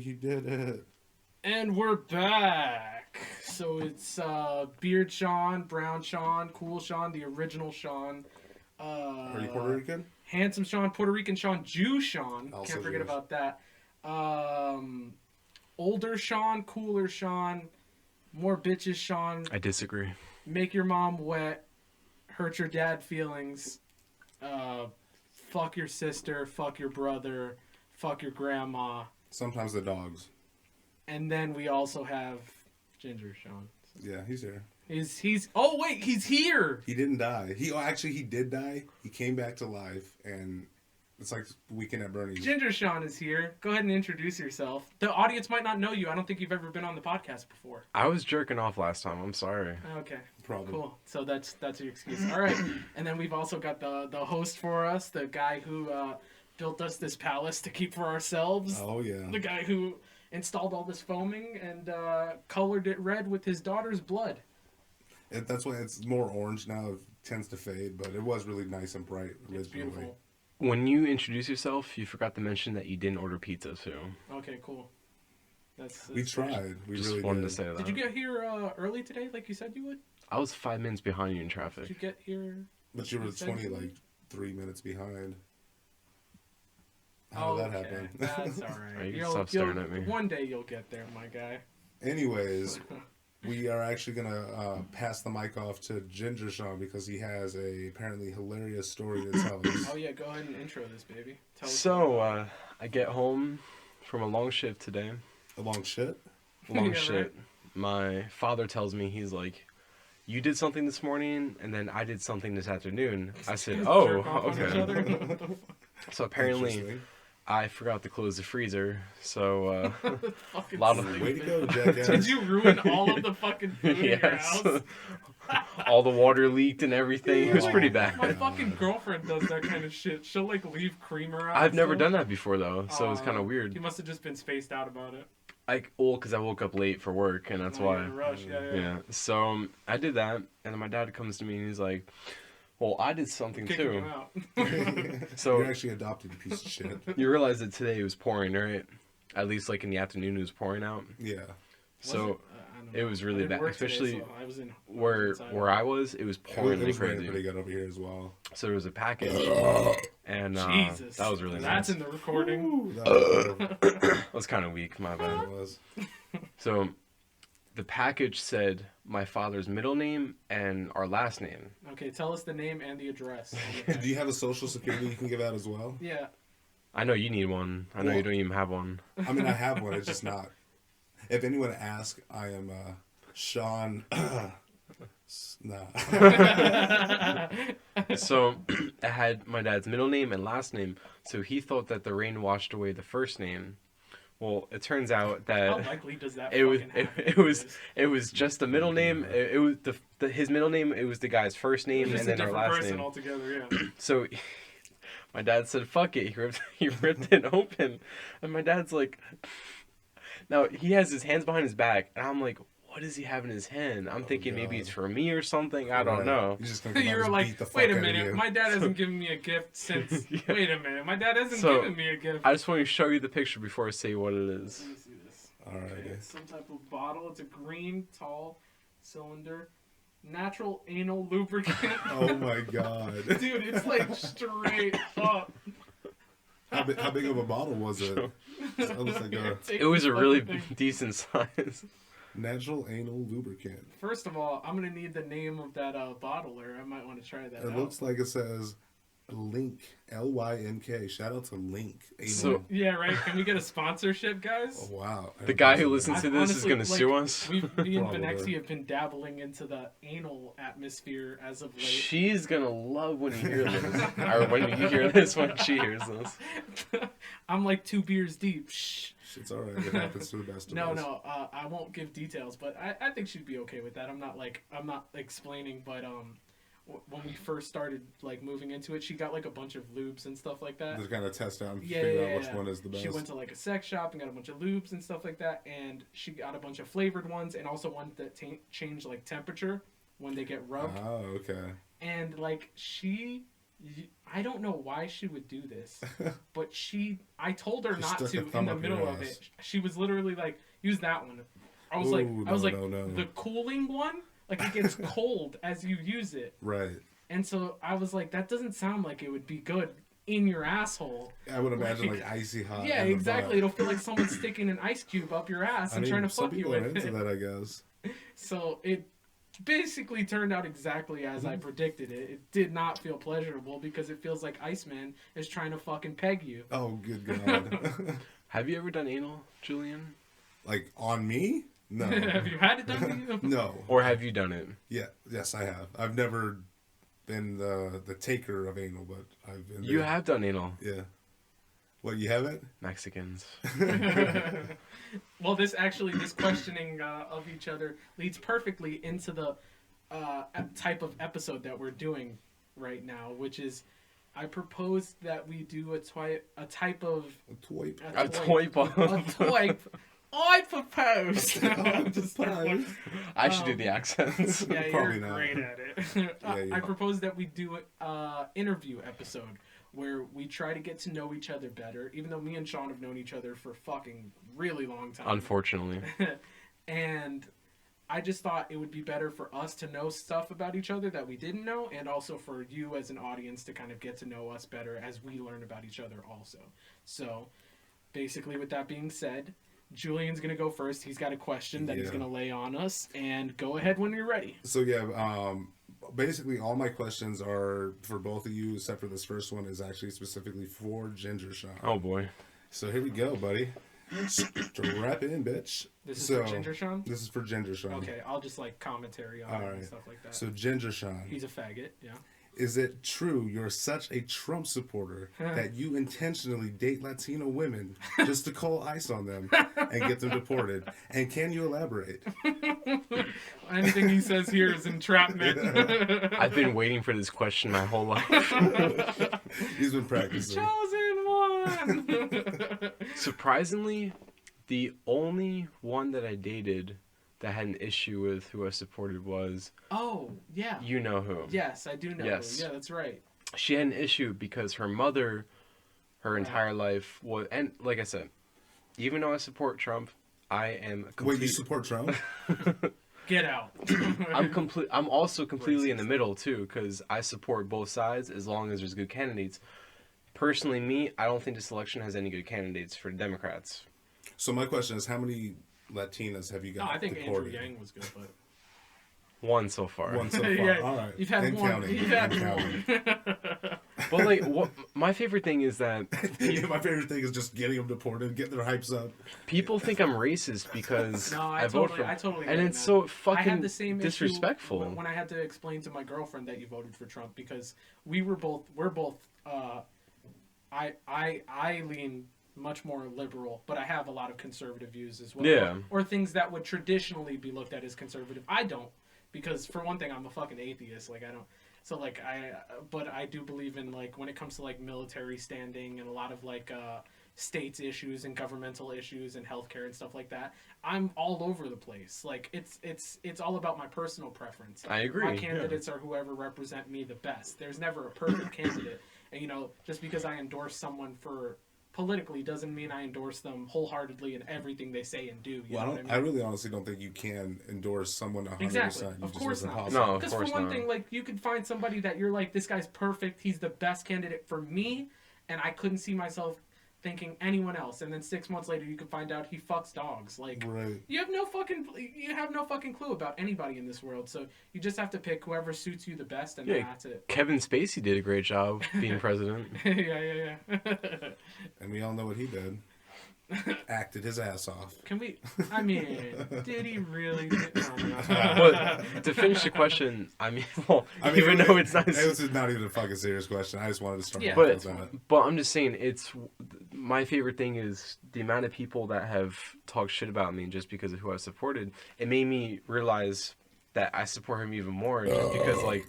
He did it. And we're back. So it's Beard Sean, Brown Sean, Cool Sean, the original Sean. Are you Puerto Rican? Handsome Sean, Puerto Rican Sean, Jew Sean. Also Can't forget Jewish. about that. Older Sean, cooler Sean, more bitches Sean. I disagree. Make your mom wet, hurt your dad feelings, fuck your sister, fuck your brother, fuck your grandma. Sometimes the dogs. And then we also have Ginger Sean. Yeah, he's here. He's oh wait, he's here. He didn't die. He did die. He came back to life, and it's like Weekend at Bernie's. Ginger Sean is here. Go ahead and introduce yourself. The audience might not know you. I don't think you've ever been on the podcast before. I was jerking off last time. I'm sorry. Okay. Probably. Cool. So that's your excuse. All right. And then we've also got the host for us, the guy who built us this palace to keep for ourselves. Oh yeah. The guy who installed all this foaming and colored it red with his daughter's blood. That's why it's more orange now. It tends to fade, but it was really nice and bright originally. It's beautiful. When you introduce yourself, you forgot to mention that you didn't order pizza too. Okay, cool. That's We tried. We Just really wanted did. to say that. Did you get here early today, like you said you would? I was 5 minutes behind you in Did you traffic. get here? But you were Essentially? 3 minutes behind. How did that happen? That's all right. You can stop staring at me. One day you'll get there, my guy. Anyways, we are actually gonna pass the mic off to Ginger Sean because he has a apparently hilarious story to tell us. Oh yeah, go ahead and intro this, baby. Tell us So, I get home from a long shift today. Along shit. Long Yeah, shit. right. My father tells me, he's like, you did something this morning, and then I did something this afternoon. I said, oh, Jerk off on each okay. other. So apparently, Interesting. I forgot to close the freezer, so Fucking lot of- stupid. Way to go, jackass. Did you ruin all of the fucking food in your yes, house? all the water leaked and everything. It was pretty My bad. fucking girlfriend does that kind of shit. She'll like leave creamer out. I've and never stuff. done that before though, so it's kind of You weird. must have just been spaced out about it. Because I woke up late for work, and that's Oh, you're why. in a rush. Yeah. Yeah. So I did that, and then my dad comes to me and he's like, "Well, I did something Kicking too." you out. So You're actually adopted, you piece of shit. you realize that today it was pouring, right? At least like in the afternoon it was pouring out. Yeah. Was So I don't it know. was I really didn't bad, work today, especially so I was in where inside. I was, it was pouring It like was raining crazy. pretty good over here as well. So there was a package, and Jesus, that was really That's nice. in the recording. Ooh, that That was kind of weak, my bad. was. So the package said my father's middle name and our last name. Okay, tell us the name and the address. Do you have a social security you can give out as well? Yeah. I know you need one. I know you Well- don't even have one. I mean, I have one. It's just not. If anyone asks, I am Sean. Nah. So I had my dad's middle name and last name. So he thought that the rain washed away the first name. Well, it turns out How that likely does that it was fucking happen? it was just the middle name. It was his middle name. It was the guy's first name It's and just a then our different last person name. altogether, yeah. So my dad said, "Fuck it." He ripped it open, and my dad's like, now he has his hands behind his back, and I'm like, what does he have in his hand? I'm thinking maybe God. it's for me or something. I don't Right. know. You're just gonna come out You were and like, beat the fuck wait a out of minute, you. my dad hasn't given me a gift since... Yeah. Wait a minute, my dad hasn't So, given me a gift. I just want to show you the picture before I say what it is. Let me see this. Alrighty. Okay, it's some type of bottle. It's a green, tall cylinder. Natural anal lubricant. Oh my god. Dude, it's like straight up. How big of a bottle was it? It looks like a Take It was this a really fucking thing. decent size. natural anal lubricant. First of all, I'm gonna need the name of that bottle, or I might want to try that It out. looks like it says Link. Lynk. Shout out to Link. Anal. So- Yeah, right? Can we get a sponsorship, guys? Oh, wow. The guy who listens to I've this is honestly, gonna sue like, us. Me and Probably. Benexi have been dabbling into the anal atmosphere as of late. She's gonna love when you hear this, or when you hear this when she hears this. I'm like 2 beers deep. Shh. It's alright. It happens to the best of No, us. no, I won't give details, but I think she'd be okay with that. I'm not explaining, but when we first started like moving into it, she got like a bunch of lubes and stuff like that. Just kind of test out and Yeah, figure yeah, out which yeah. one is the best. She went to like a sex shop and got a bunch of lubes and stuff like that, and she got a bunch of flavored ones and also ones that change like temperature when they get rubbed. Oh, okay. And like she I don't know why she would do this, but I told her She not stuck a to in thumb the up your middle of ass. it. She was literally like, use that one. I was Ooh, like, no. the cooling one, like it gets cold as you use it. Right. And so I was like, that doesn't sound like it would be good in your asshole. I would imagine like icy hot. Yeah, in the exactly. butt. It'll feel like someone's sticking an ice cube up your ass and trying to some fuck you people are with into it. that, I guess. So it basically turned out exactly as I predicted it. It did not feel pleasurable because it feels like Iceman is trying to fucking peg you. Oh, good God. Have you ever done anal, Julian? Like on me? No. Have you had it done to you? No. Or have you done it? Yeah. Yes, I have. I've never been the taker of anal, but I've been. You there. have done anal. Yeah. What, you haven't? Mexicans. Well, this questioning of each other leads perfectly into the type of episode that we're doing right now, which is I proposed that we do a type of A twipe. A toy bomb. A toy. I proposed. I should do the accents. Yeah, you're Probably not. great at it. Yeah. I propose that we do an interview episode where we try to get to know each other better, even though me and Sean have known each other for fucking really long time. Unfortunately. And I just thought it would be better for us to know stuff about each other that we didn't know, and also for you as an audience to kind of get to know us better as we learn about each other also. So, basically, with that being said, Julian's going to go first. He's got a question that he's going to lay on us, and go ahead when you're ready. So, yeah, basically all my questions are for both of you, except for this first one is actually specifically for Ginger Sean. Oh, boy. So here we go, buddy. Strap in, bitch. This is for Ginger Sean? This is for Ginger Sean. Okay, I'll just commentary on it and stuff like that. So Ginger Sean. He's a faggot, yeah. Is it true you're such a Trump supporter that you intentionally date Latino women just to call ice on them and get them deported? And can you elaborate? Anything he says here is entrapment. I've been waiting for this question my whole life. He's been practicing. Chosen one! Surprisingly, the only one that I dated that had an issue with who I supported was... Oh, yeah. You know who. Yes, I do know Yes. who. Yeah, that's right. She had an issue because her mother, her entire life was... And like I said, even though I support Trump, I am... Wait, you support Trump? Get out. I'm also completely in the middle, too, because I support both sides as long as there's good candidates. Personally, me, I don't think this election has any good candidates for Democrats. So my question is, how many Latinas have you got No, I think deported? Andrew Yang was good, but... One so far. One so far. Yeah, All right. You've had And one. counting. You've had And counting. one. But like, my favorite thing is that My favorite thing is just getting them deported, getting their hypes up. people think I'm racist because No, I vote for, I totally and get it's it, so man. I fucking had the same disrespectful. issue when I had to explain to my girlfriend that you voted for Trump because we're both I lean much more liberal, but I have a lot of conservative views as well. Yeah. Or things that would traditionally be looked at as conservative. I don't, because for one thing, I'm a fucking atheist. Like I don't. So like but I do believe in like when it comes to like military standing and a lot of like states issues and governmental issues and healthcare and stuff like that. I'm all over the place. Like it's all about my personal preference. I agree. My candidates are whoever represent me the best. There's never a perfect candidate. And just because I endorse someone for politically doesn't mean I endorse them wholeheartedly in everything they say and do. You know what I mean? I really honestly don't think you can endorse someone 100%. Exactly. You Of just course it's not. impossible. No, of Because for course one not. thing, like you could find somebody that you're like, this guy's perfect. He's the best candidate for me, and I couldn't see myself thinking anyone else. And then 6 months later, you could find out he fucks dogs. Like Right. you have no fucking clue about anybody in this world. So you just have to pick whoever suits you the best, and Yeah. that's it. Kevin Spacey did a great job being president. yeah. And we all know what he did. Acted his ass off. Can we? I mean, did he really? No. But to finish the question, I mean, well, even though it's not, This is not even a fucking serious question. I just wanted to start Yeah. off but with that. but I'm just saying, it's my favorite thing is the amount of people that have talked shit about me just because of who I supported. It made me realize that I support him even more just because like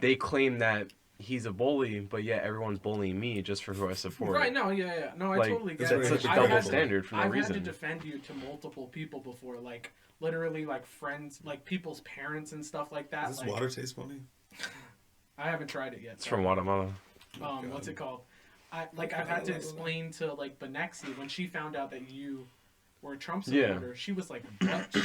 they claim that he's a bully, but yet everyone's bullying me just for who I support. Right? No, yeah. No, I Like, totally get that's it. such a I've double had to- standard for no I've reason. had to defend you to multiple people before, like literally, like friends, like people's parents and stuff like that. Does this like, water taste funny? I haven't tried it yet. It's from Guatemala. What's it called? I've had to explain to like Benexi when she found out that you were a Trump supporter. Yeah. She was like, what?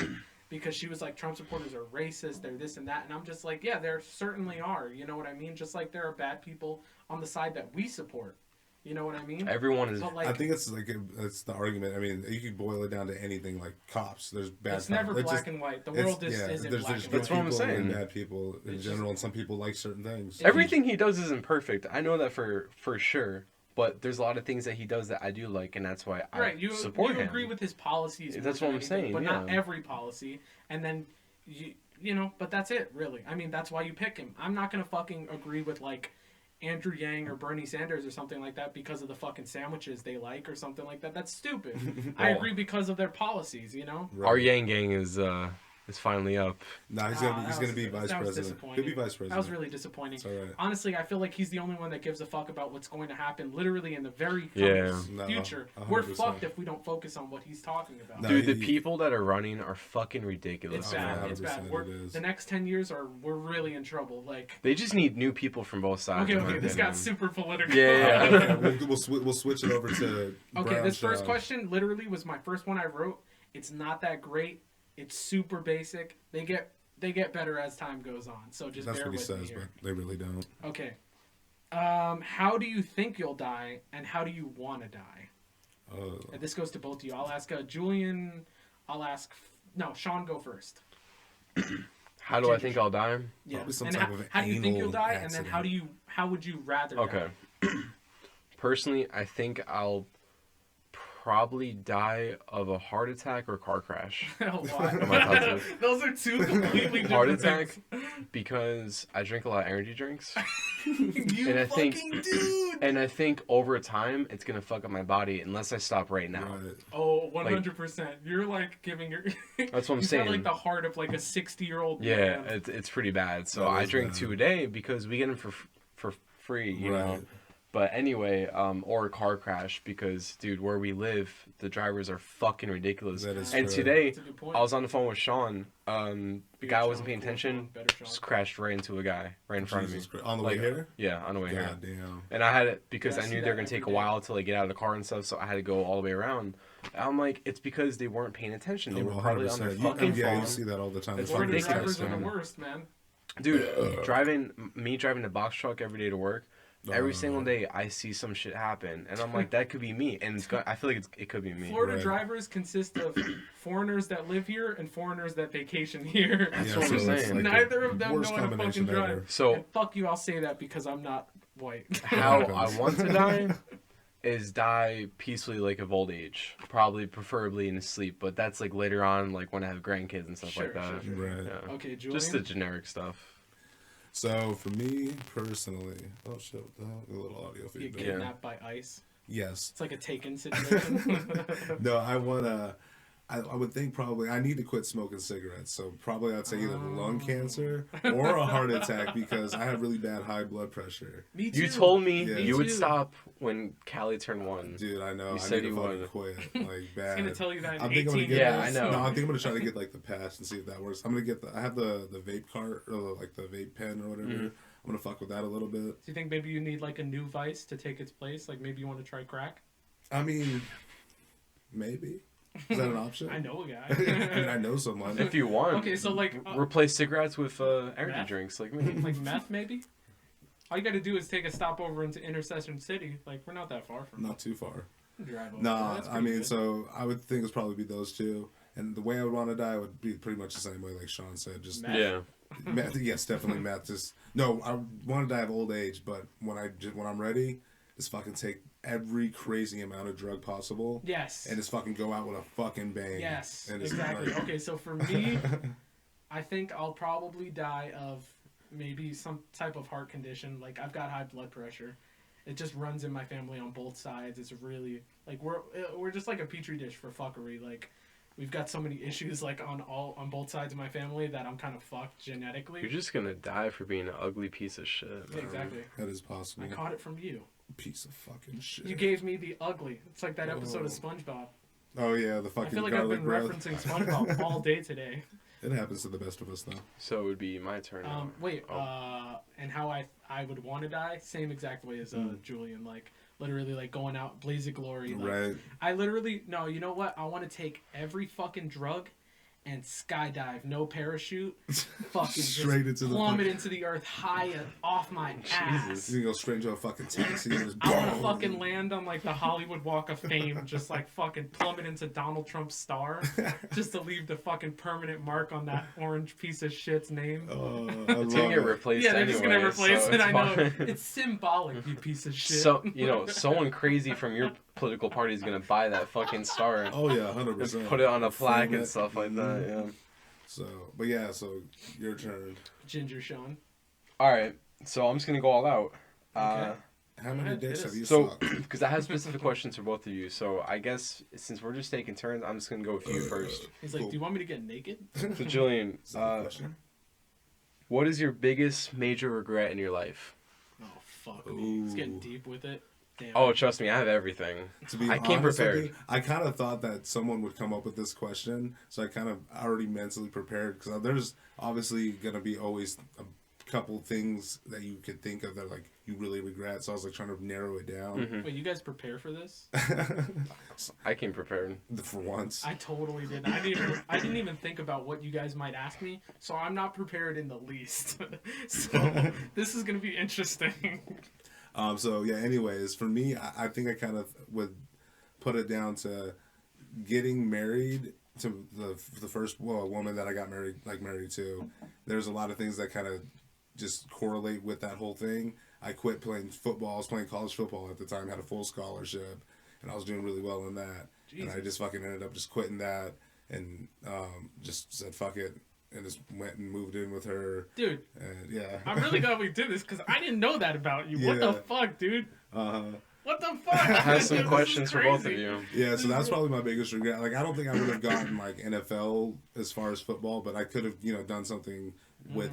Because she was like, Trump supporters are racist, they're this and that, and I'm just like, yeah, there certainly are. You know what I mean? Just like there are bad people on the side that we support. You know what I mean? Everyone is. But, like, I think it's like it's the argument. I mean, you could boil it down to anything like cops. There's bad. it's never cops. black and white. The world isn't there's black and good That's what I'm people and saying. bad people in It's general, and some people like certain things. Everything he does isn't perfect. I know that for sure. But there's a lot of things that he does that I do like, and that's why I support him. You agree with his policies. That's what I'm saying, But yeah. not every policy. And then, you know, but that's it, really. I mean, that's why you pick him. I'm not going to fucking agree with, like, Andrew Yang or Bernie Sanders or something like that because of the fucking sandwiches they like or something like that. That's stupid. I agree because of their policies, you know? Right. Our Yang gang is finally up. No, he's gonna be vice president. He'll be vice president. That was really disappointing. It's all right. Honestly, I feel like he's the only one that gives a fuck about what's going to happen literally in the very future. 100%. We're fucked if we don't focus on what he's talking about. No, Dude, the people that are running are fucking ridiculous. It's bad. man. It's bad. 100% it is. The next 10 years we're really in trouble. Like, They just need new people from both sides. okay, this got super political. Yeah. Okay, we'll switch it over to. Okay, Brown this first Shaw. question literally was my first one I wrote. It's not that great. It's super basic. They get better as time goes on. So just That's bear what he with me says, here. but they really don't. Okay. How do you think you'll die, and how do you want to die? And this goes to both of you. I'll ask Julian. Sean, go first. How do I think I'll die? Yeah. Probably some And type of how do you think you'll anal die, accident. and then how would you rather die? Okay. Personally, I think I'll probably die of a heart attack or car crash. Why? My thoughts Those are two completely different Heart attack things. because I drink a lot of energy drinks. You And I think- fucking dude. And I think over time, it's going to fuck up my body unless I stop right now. Right. Oh, 100%. You're like giving your. That's what I'm You've saying. got like the heart of like a 60-year-old Yeah, man. it's pretty bad. So That I is drink bad. 2 a day because we get them for free, you know. Right. But anyway, or a car crash because, dude, where we live, the drivers are fucking ridiculous. That is And true. today, That's a good point. I was on the phone with Sean. The Bigger guy Sean, wasn't paying cool attention, Sean, better Sean. just crashed right into a guy right in front of me. Jesus Christ. On the way Like, here? Yeah, on the way here. God damn. And I had it because Yeah, I I see knew that they were gonna take a every day. while to like get out of the car and stuff, so I had to go all the way around. I'm like, it's because they weren't paying attention. They Oh, were probably on their 100%. fucking Yeah, you phone. see that all the time. It's The Florida fucking ridiculous, drivers are the man. worst, man. Dude, driving the box truck every day to work. Every single day, I see some shit happen, and I'm like, that could be me, and I feel like it could be me. Florida Right. drivers consist of foreigners that live here and foreigners that vacation here. That's Yeah, what so I'm it's saying. like Neither the of them know worst how to fucking combination drive. ever. So And fuck you, I'll say that because I'm not white. how Okay. I want to die is die peacefully, like of old age, probably preferably in sleep, but that's like later on, like when I have grandkids and stuff like Sure, that. sure, Right. Yeah. Okay, Julian. Just the generic stuff. So for me personally, oh shit, what the hell? A little audio You feedback. get kidnapped by ICE. Yes. It's like a Taken situation. No, I wanna. I would think probably I need to quit smoking cigarettes. So probably I'd say either lung cancer or a heart attack because I have really bad high blood pressure. Me too. You told me Yeah. you would too. stop when Callie turned 1. Dude, I know. You I said need to you fucking would. quit. Like bad. He's gonna tell you that in I think I'm gonna 18 get. Yeah, years. I know. No, I think I'm gonna try to get like the patch and see if that works. I'm gonna get I have the vape cart or like the vape pen or whatever. Mm-hmm. I'm gonna fuck with that a little bit. Do you think maybe you need like a new vice to take its place? Like maybe you want to try crack? I mean, maybe. Is that an option? I know a I guy. mean, I know someone. If you want, Okay, so like replace cigarettes with energy Meth? drinks like me. like meth maybe? All you gotta do is take a stop over into Intercession City. Like we're not that far from Not too far. drive over. Nah, That's I pretty mean, good. so I would think it's probably be those two. And the way I would want to die would be pretty much the same way, like Sean said. Just Meth? Yeah. meth, yes, definitely meth. Just no, I want to die of old age, but when I'm ready, just fucking take every crazy amount of drug possible. Yes. And just fucking go out with a fucking bang. Yes, And it's exactly. like- Okay, so for me, I think I'll probably die of maybe some type of heart condition. Like I've got high blood pressure. It just runs in my family on both sides. It's really like we're just like a petri dish for fuckery. Like we've got so many issues like on both sides of my family that I'm kind of fucked genetically. You're just gonna die for being an ugly piece of shit. Yeah, man. exactly. That is possible. I caught it from you. Piece of fucking shit. You gave me the ugly. It's like that episode of SpongeBob. Oh yeah, the fucking I feel like I've garlic been breath. referencing SpongeBob all day today. It happens to the best of us, though. So it would be my turn now. Wait, Oh. and how I would want to die, same exact way as Julian, like literally like going out blaze of glory. Like, Right. I literally no, you know what? I want to take every fucking drug and skydive, no parachute, fucking Straight into the plummet into the earth high off my ass. You go straight into a fucking taxi and just I want to boom. fucking land on like the Hollywood Walk of Fame, just like fucking plummet into Donald Trump's star, just to leave the fucking permanent mark on that orange piece of shit's name. I It's love gonna get it. replaced Yeah, they're anyway. just gonna replace so it. it's I know fine. it's symbolic, you piece of shit. So someone crazy from your political party is gonna buy that fucking star Oh yeah, 100%. and put it on a plaque Frame and it. stuff like that. Yeah. So, but yeah, so your turn. Ginger Sean. All right. So I'm just gonna go all out. Okay. How many Alright, dicks it have is. you So, sucked? because I have specific questions for both of you, so I guess since we're just taking turns, I'm just gonna go with you first. He's like, Cool. do you want me to get naked? So, Julian, Is that a question? what is your biggest major regret in your life? Oh fuck me. He's getting Ooh. deep with it. Damn. Oh, trust me, I have everything. To be I came honest with prepared. you, I kind of thought that someone would come up with this question, so I kind of already mentally prepared because there's obviously gonna be always a couple things that you could think of that like you really regret. So I was like trying to narrow it down Mhm. Wait, you guys prepare for this? I came prepared. for once. I totally didn't. I didn't even think about what you guys might ask me, so I'm not prepared in the least. So this is gonna be interesting. So yeah. Anyways, for me, I think I kind of would put it down to getting married to the first woman that I got married to. There's a lot of things that kind of just correlate with that whole thing. I quit playing football. I was playing college football at the time, had a full scholarship, and I was doing really well in that. And I Jesus. just fucking ended up just quitting that and just said fuck it and just went and moved in with her. Dude, And yeah. I'm really glad we did this because I didn't know that about you. What the Yeah. fuck, dude? Uh-huh. What the fuck? I have some This is questions for both of crazy. you. Yeah, so that's probably my biggest regret. Like, I don't think I would have gotten like NFL as far as football, but I could have, done something with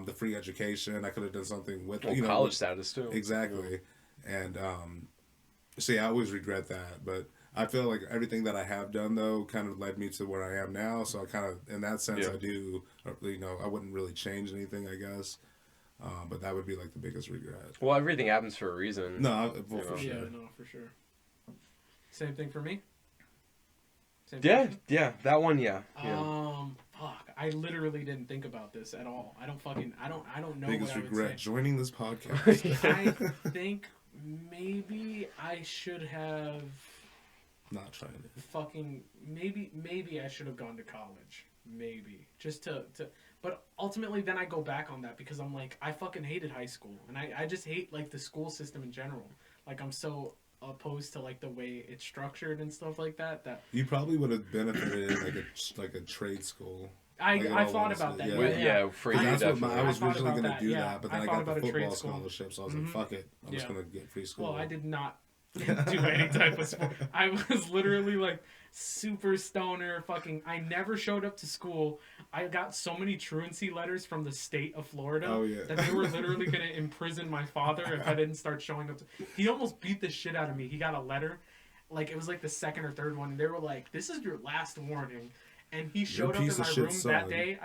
the free education. I could have done something with Well, college status too. exactly. And so yeah, I always regret that, but I feel like everything that I have done though kind of led me to where I am now. So I kind of, in that sense, Yeah. I do. I wouldn't really change anything, I guess. But that would be like the biggest regret. Well, everything happens for a reason. No, well, You for know. sure. Yeah, no, for sure. Same thing for me. Same Yeah, question? yeah, that one, yeah. Fuck. I literally didn't think about this at all. I don't know Biggest what I would regret say. joining this podcast. I think maybe I should have Not trying to. fucking maybe I should have gone to college. Maybe. Just to but ultimately then I go back on that because I'm like I fucking hated high school and I just hate like the school system in general. Like I'm so opposed to like the way it's structured and stuff like that You probably would have benefited in like a trade school. I Like, in I all thought about honesty, that. Well, yeah, for you, That's what definitely. I was I thought originally about going to that, do yeah. that, but then I I, thought got about the a trade football school. scholarship, so I was Mhm. like, fuck it. I'm just Yeah. going to get free school. Well, I did not do any type of sport. I was literally like super stoner fucking I never showed up to school. I got so many truancy letters from the state of Florida Oh, yeah. that they were literally going to imprison my father if I didn't start showing up. He almost beat the shit out of me. He got a letter. Like it was like the second or third one. And they were like, "This is your last warning." And he showed up in piece of my shit room son. that day.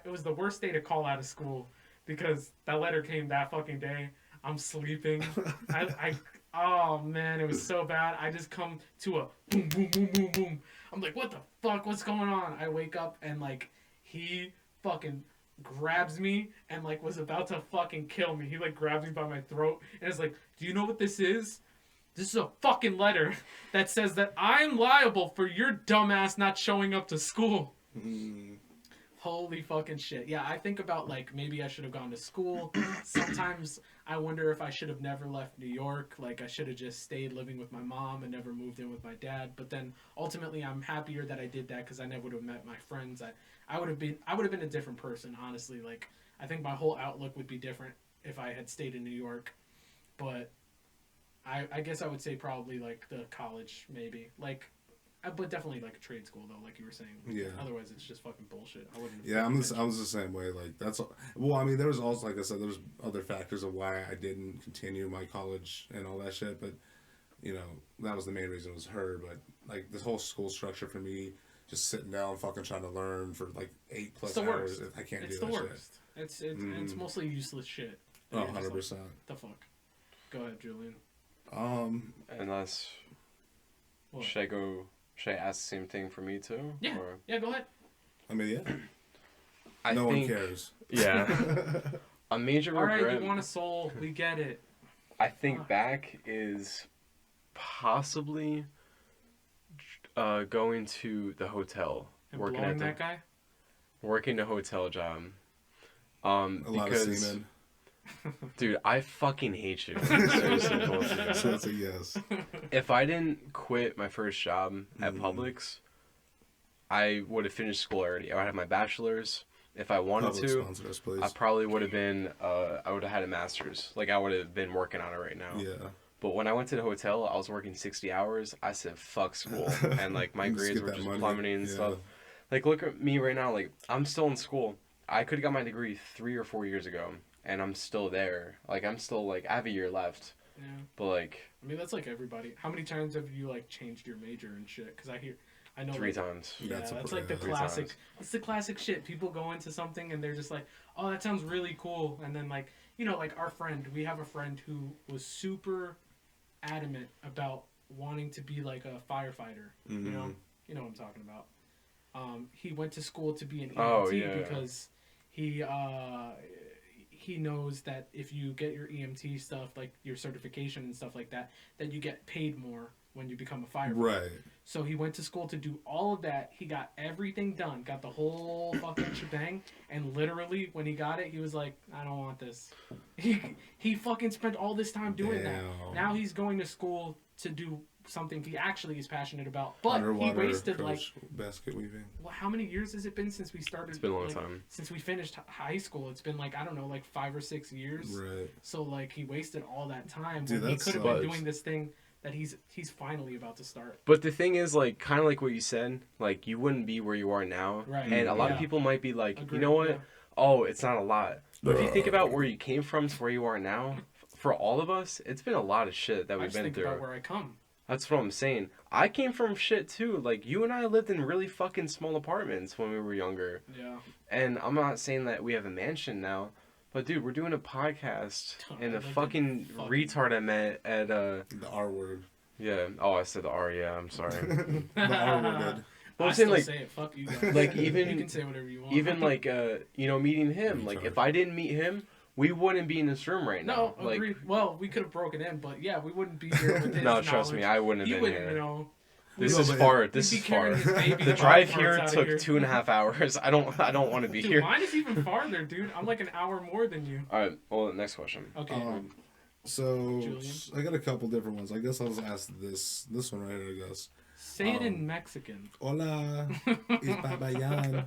It was the worst day to call out of school because that letter came that fucking day. I'm sleeping. Oh man, it was so bad. I just come to a boom, boom, boom, boom, boom. I'm like, what the fuck? What's going on? I wake up and like he fucking grabs me and like was about to fucking kill me. He like grabs me by my throat and is like, do you know what this is? This is a fucking letter that says that I'm liable for your dumbass not showing up to school. Holy fucking shit. Yeah, I think about like maybe I should have gone to school. Sometimes I wonder if I should have never left New York. Like I should have just stayed living with my mom and never moved in with my dad. But then ultimately I'm happier that I did that because I never would have met my friends. I would have been a different person, honestly. Like I think my whole outlook would be different if I had stayed in New York. But I guess I would say probably like the college maybe. But definitely like a trade school though, like you were saying. Yeah. Otherwise, it's just fucking bullshit. I wouldn't. Yeah, I was the same way. Like that's well, I mean, there was also, like I said, there was other factors of why I didn't continue my college and all that shit. But that was the main reason. It was her. But like this whole school structure for me just sitting down fucking trying to learn for like 8+ It's the hours. worst. I can't It's do the that worst. It's mostly useless shit. shit. And Oh, you're just 100%. like, the fuck. Go ahead, Julian. Unless, What? should I ask the same thing for me too? Yeah. Or? Yeah, go ahead. I mean, yeah. I No think, one cares. Yeah. A major All right, regret. you want a soul. We get it. I think back is possibly going to the hotel, And working blowing at that guy? working a hotel job. A lot of Because, semen. dude, I fucking hate you. Seriously, both of you. So that's a yes. If I didn't quit my first job at Publix, I would have finished school already. I would have my bachelor's. If I wanted Public to, sponsor us, please. I probably would have been, I would have had a master's. Like, I would have been working on it right now. Yeah. But when I went to the hotel, I was working 60 hours. I said, fuck school. And, like, my Just grades get were that just money. plummeting and Yeah. stuff. Like, look at me right now. Like, I'm still in school. I could have got my degree 3 or 4 years ago. And I'm still there. Like, I'm still, like, I have a year left. Yeah. But, like, I mean, that's like everybody. How many times have you, like, changed your major and shit? Because I know 3 like, times. Yeah, That's that's a- like the 3 classic. times. It's the classic shit. People go into something and they're just like, "Oh, that sounds really cool," and then like, you know, like our friend. We have a friend who was super adamant about wanting to be like a firefighter. Mm-hmm. You know what I'm talking about. He went to school to be an EMT Oh, yeah. because he knows that if you get your EMT stuff, like your certification and stuff like that, that you get paid more when you become a firefighter. Right. So he went to school to do all of that. He got everything done, got the whole fucking shebang, and literally when he got it, he was like, "I don't want this." He fucking spent all this time doing that. Damn. Now he's going to school to do something he actually is passionate about. But Underwater he wasted coach, basket weaving. well, how many years has it been since we started? It's been a long like, time. Since we finished high school. It's been like, I don't know, like 5 or 6 years. Right. So like he wasted all that time Dude, when he that could have been sucks. doing this thing that he's finally about to start. But the thing is, like, kind of like what you said, like, you wouldn't be where you are now. Right. And a lot of Yeah. people might be like, Agreed, you know what? yeah. Oh, it's not a lot. But if you think about where you came from to where you are now, for all of us, it's been a lot of shit that I we've just been think through. about where I come. That's what I'm saying. I came from shit too. Like, you and I lived in really fucking small apartments when we were younger. Yeah. And I'm not saying that we have a mansion now, but dude, we're doing a podcast, and the Like, fucking fucking- retard I met at The R word. yeah. Oh, I said the R. Yeah, I'm sorry. The R word. Well, I I'm saying, still like, say it. Fuck you guys. like, even- you can say whatever you want. even like meeting him. Like, if I didn't meet him, we wouldn't be in this room right now. no, Like, agreed. Well, we could have broken in, but yeah, we wouldn't be here with his no, trust me, knowledge. I wouldn't He have been wouldn't here. know. This No, is but far. it- This He'd is be carrying far. his baby The body drive parts here outta took here. 2.5 hours. I don't want to be Dude, here. mine is even farther, dude. I'm like an hour more than you. All right. Well, next question. Okay. So Julian? I got a couple different ones. I guess I'll just ask this one right here. I guess. Say it in Mexican. Hola, it's Babayan.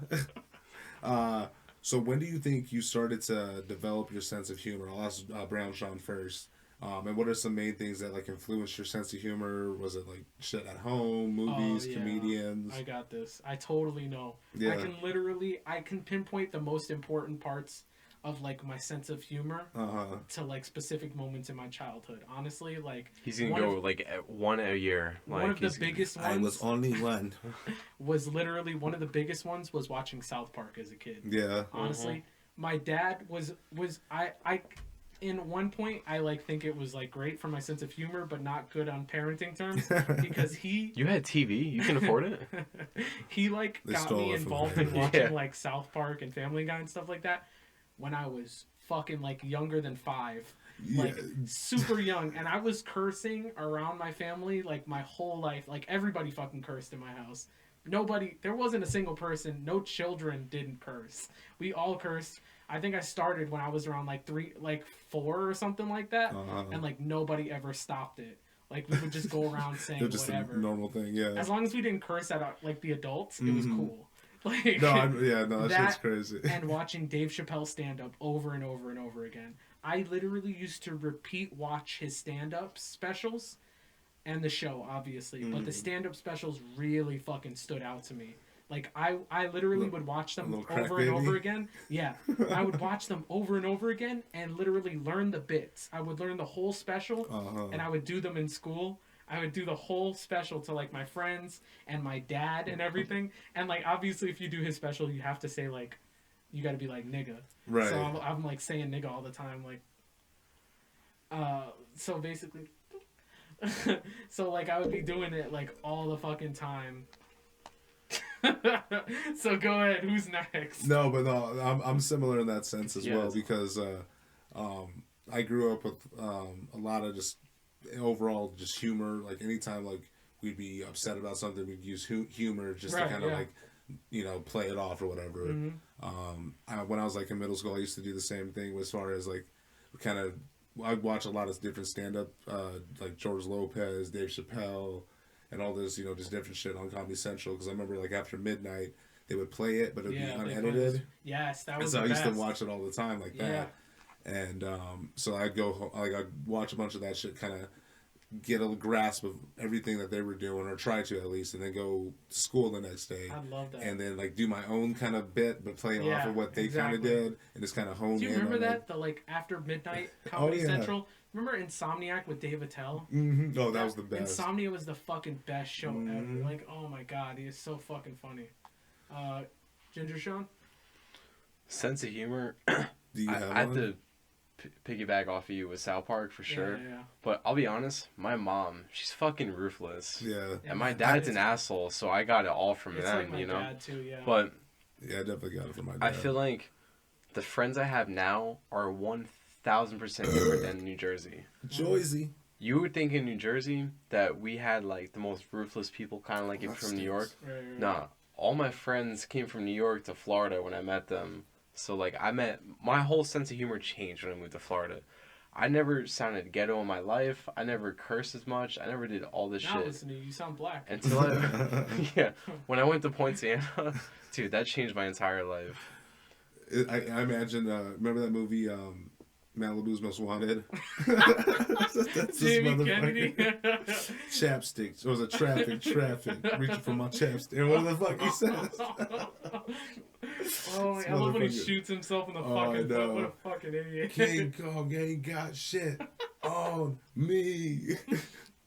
So when do you think you started to develop your sense of humor? I'll ask Brown Sean first. And what are some main things that like influenced your sense of humor? Was it like shit at home, movies, Oh, yeah. comedians? I got this. I totally know. Yeah. I can pinpoint the most important parts of like my sense of humor to like specific moments in my childhood. Honestly, like He's gonna one go of- like at one a year. Like, one of the he's gonna- biggest I ones was only one. was literally one of the biggest ones was watching South Park as a kid. Yeah. Honestly, my dad was I in one point I like think it was like great for my sense of humor, but not good on parenting terms because he You had TV. You can afford it. he like They got stole me it from involved him. in watching Yeah. like South Park and Family Guy and stuff like that when I was fucking like younger than 5. Like Yeah. super young, and I was cursing around my family like my whole life. Like everybody fucking cursed in my house. There wasn't a single person, no children didn't curse. We all cursed. I think I started when I was around like 4 or something like that, and like nobody ever stopped it. Like we would just go around saying It's just whatever. a normal thing. Yeah. As long as we didn't curse at like the adults, it was cool. Like No, that shit's that crazy. and watching Dave Chappelle stand up over and over and over again. I literally used to repeat watch his stand up specials and the show, obviously, but the stand up specials really fucking stood out to me. Like I literally would watch them little crack over and over baby? again. Yeah, I would watch them over and over again and literally learn the bits. I would learn the whole special and I would do them in school. I would do the whole special to like my friends and my dad and everything. And like obviously, if you do his special, you have to say like, you got to be like nigga. Right. So I'm like saying nigga all the time. Like, so basically, so like I would be doing it like all the fucking time. So go ahead. Who's next? No, but no, I'm similar in that sense as well Yes. because I grew up with a lot of just overall just humor. Like anytime like we'd be upset about something, we'd use humor just to Right, kind of yeah. like play it off or whatever. When I was like in middle school, I used to do the same thing as far as like kind of I'd watch a lot of different stand up like George Lopez, Dave Chappelle, and all this just different shit on Comedy Central because I remember like after midnight they would play it, but it'd be they unedited. Yes, that And was so the I used to best. watch it all the time like Yeah. that. And so I'd go like I'd watch a bunch of that shit, kind of get a grasp of everything that they were doing, or try to at least, and then go to school the next day. I love that. And then like do my own kind of bit, but play Yeah, off of what they exactly. kind of did, and just kind of hone in. Do you remember on that? The like after midnight Comedy yeah. Central. Remember Insomniac with Dave Attell? Mm-hmm. Oh, that was the best. Insomnia was the fucking best show Mhm. ever. Like, oh my god, he is so fucking funny. Ginger Sean? Sense of humor. Do you I have have one? to piggyback off of you with South Park for sure. Yeah. But I'll be honest, my mom, she's fucking ruthless. Yeah. And my dad's an asshole, so I got it all from It's them, like my dad too, yeah. But Yeah, I definitely got it from my dad. I feel like the friends I have now are 1,000% different than New Jersey. Joyzy. You would think in New Jersey that we had like the most ruthless people, kind of like That it from New York. Right. Nah, all my friends came from New York to Florida when I met them. So like my whole sense of humor changed when I moved to Florida. I never sounded ghetto in my life. I never cursed as much. I never did all this Now shit. listen to you, you sound black. Until I, yeah, when I went to Poinciana, dude, that changed my entire life. I imagine. Remember that movie, Malibu's Most Wanted? That's this Jamie motherfucker. Kennedy. Chapstick. Or was it traffic? Reaching for my chapstick. Or what the fuck he says? Oh, This I love when he motherfucker. shoots himself in the Oh, I fucking know. foot. What a fucking idiot. King Kong ain't got shit on me.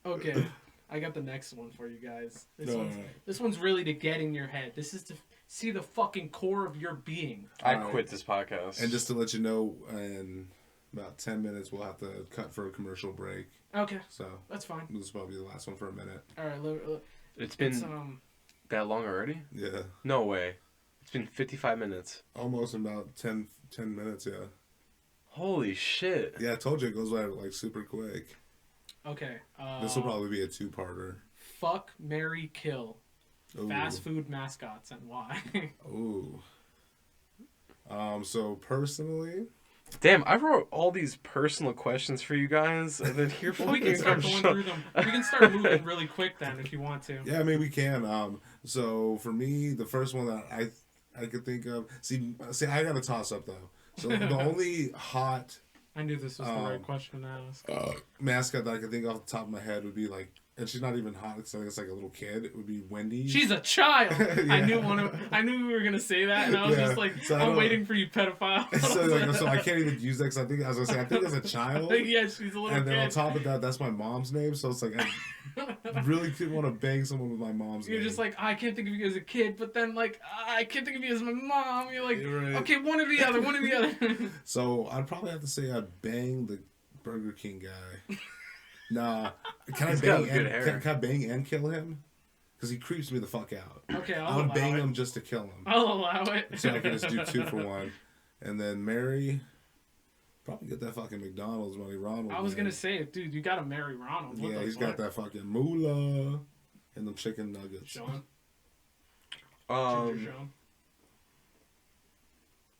Okay, I got the next one for you guys. No. This one's really to get in your head. This is to see the fucking core of your being. I Alright. quit this podcast. And just to let you know, in about 10 minutes, we'll have to cut for a commercial break. Okay, So that's fine. this will probably be the last one for a minute. All right, It's been it's that long already? Yeah. No way. It's been 55 minutes. Almost in about 10 minutes, yeah. Holy shit. Yeah, I told you it goes by like super quick. okay. This will probably be a two-parter. Fuck, marry, kill. Ooh. Fast food mascots and why? Ooh. So personally, Damn, I wrote all these personal questions for you guys, and then here well, we can start going through them. We can start moving really quick then if you want to. yeah, I mean we can. So for me, the first one that I could think of. See, I got a toss up though. So the only hot I knew this was the right question to ask. mascot that I could think off the top of my head would be like, and she's not even hot. It's like a little kid. It would be Wendy. She's a child. I Yeah. knew we were gonna say that, and I was Yeah. just like, So I I'm don't- waiting for you, pedophile. so I can't even use that because I think as a child. Yeah, she's a little And then on kid. top of that, that's my mom's name. So it's like I really could want to bang someone with my mom's You're name. just like, I can't think of you as a kid, but then like, I can't think of you as my mom. You're like, You're right. okay, one or the other, one or the other. So I'd probably have to say I'd bang the Burger King guy. Nah, can I He's got bang good and hair. can I bang and kill him? Because he creeps me the fuck out. Okay, I I'll would allow bang it. him just to kill him. I'll allow it. So I can just do 2 for 1. And then Mary, probably get that fucking McDonald's money, Ronald. I was man. gonna say, dude, you gotta marry Ronald. What Yeah, the he's fuck? got that fucking moolah and them chicken nuggets. Sean, Ginger Sean.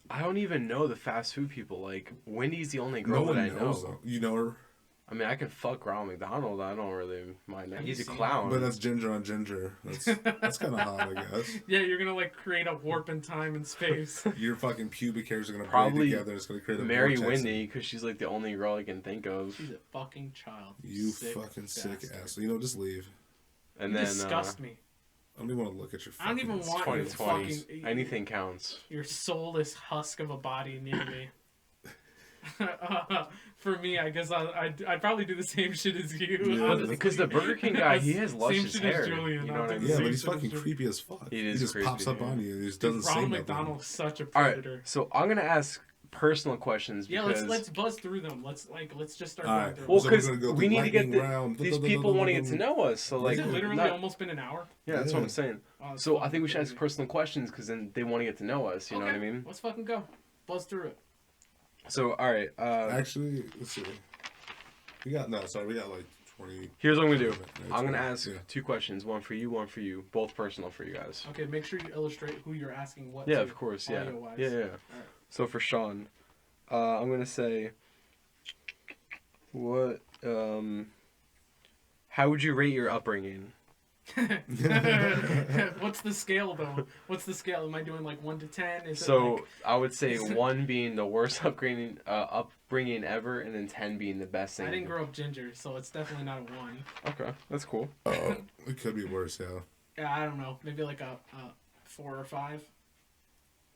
I don't even know the fast food people. Like, Wendy's the only No girl one that I knows know. though. You know her, I mean, I can fuck Ronald McDonald. I don't really mind that. Have He's you a seen clown. but that's ginger on ginger. That's kind of hot, I guess. Yeah, you're gonna like create a warp in time and space. Your fucking pubic hairs are gonna Probably braid together. It's gonna create a Marry vortex. Wendy because she's like the only girl I can think of. She's a fucking child. You sick fucking sick bastard. ass. You know, just leave. And You then disgust me. I don't even want to look at your. I don't even fucking- want your 2020s. fucking Anything counts. your soulless husk of a body near me. For me, I guess I'd probably do the same shit as you. Yeah. Honestly. Because the Burger King guy, he has Same luscious shit hair. as Julian. You know I'll what I do mean? the Yeah, same but he's shit as fucking Julian. creepy as fuck. He He is just creepy, pops up yeah. on you and he just Dude, doesn't say Ronald nothing. McDonald's such a All right, predator. so I'm gonna ask personal questions Yeah, because let's buzz through them. Let's just start All going right. through. well, So we're because gonna go we through need to get lightning round. these people want to get to know us. So like, Has it literally not- almost been an hour? yeah, that's what Yeah. I'm saying. Oh, it's So I fucking think we should ask crazy. personal questions because then they want to get to know us. You know what I mean? Let's fucking go. Buzz through it. So all right, Actually, let's see. We got like 20. here's what I'm gonna do. Yeah, I'm gonna 20, ask yeah. 2 questions, one for you, both personal for you guys. Okay, make sure you illustrate who you're asking what Yeah, to, of course. Yeah, audio-wise. yeah. So for Sean, I'm gonna say, what? How would you rate your upbringing? What's the scale though? What's the scale? Am I doing like 1 to 10? Is it So like, I would say 1 being the worst upbringing ever, and then 10 being the best thing. I didn't grow up ginger, so it's definitely not a 1. Okay, that's cool. It could be worse, yeah. Yeah, I don't know. Maybe like a 4 or 5.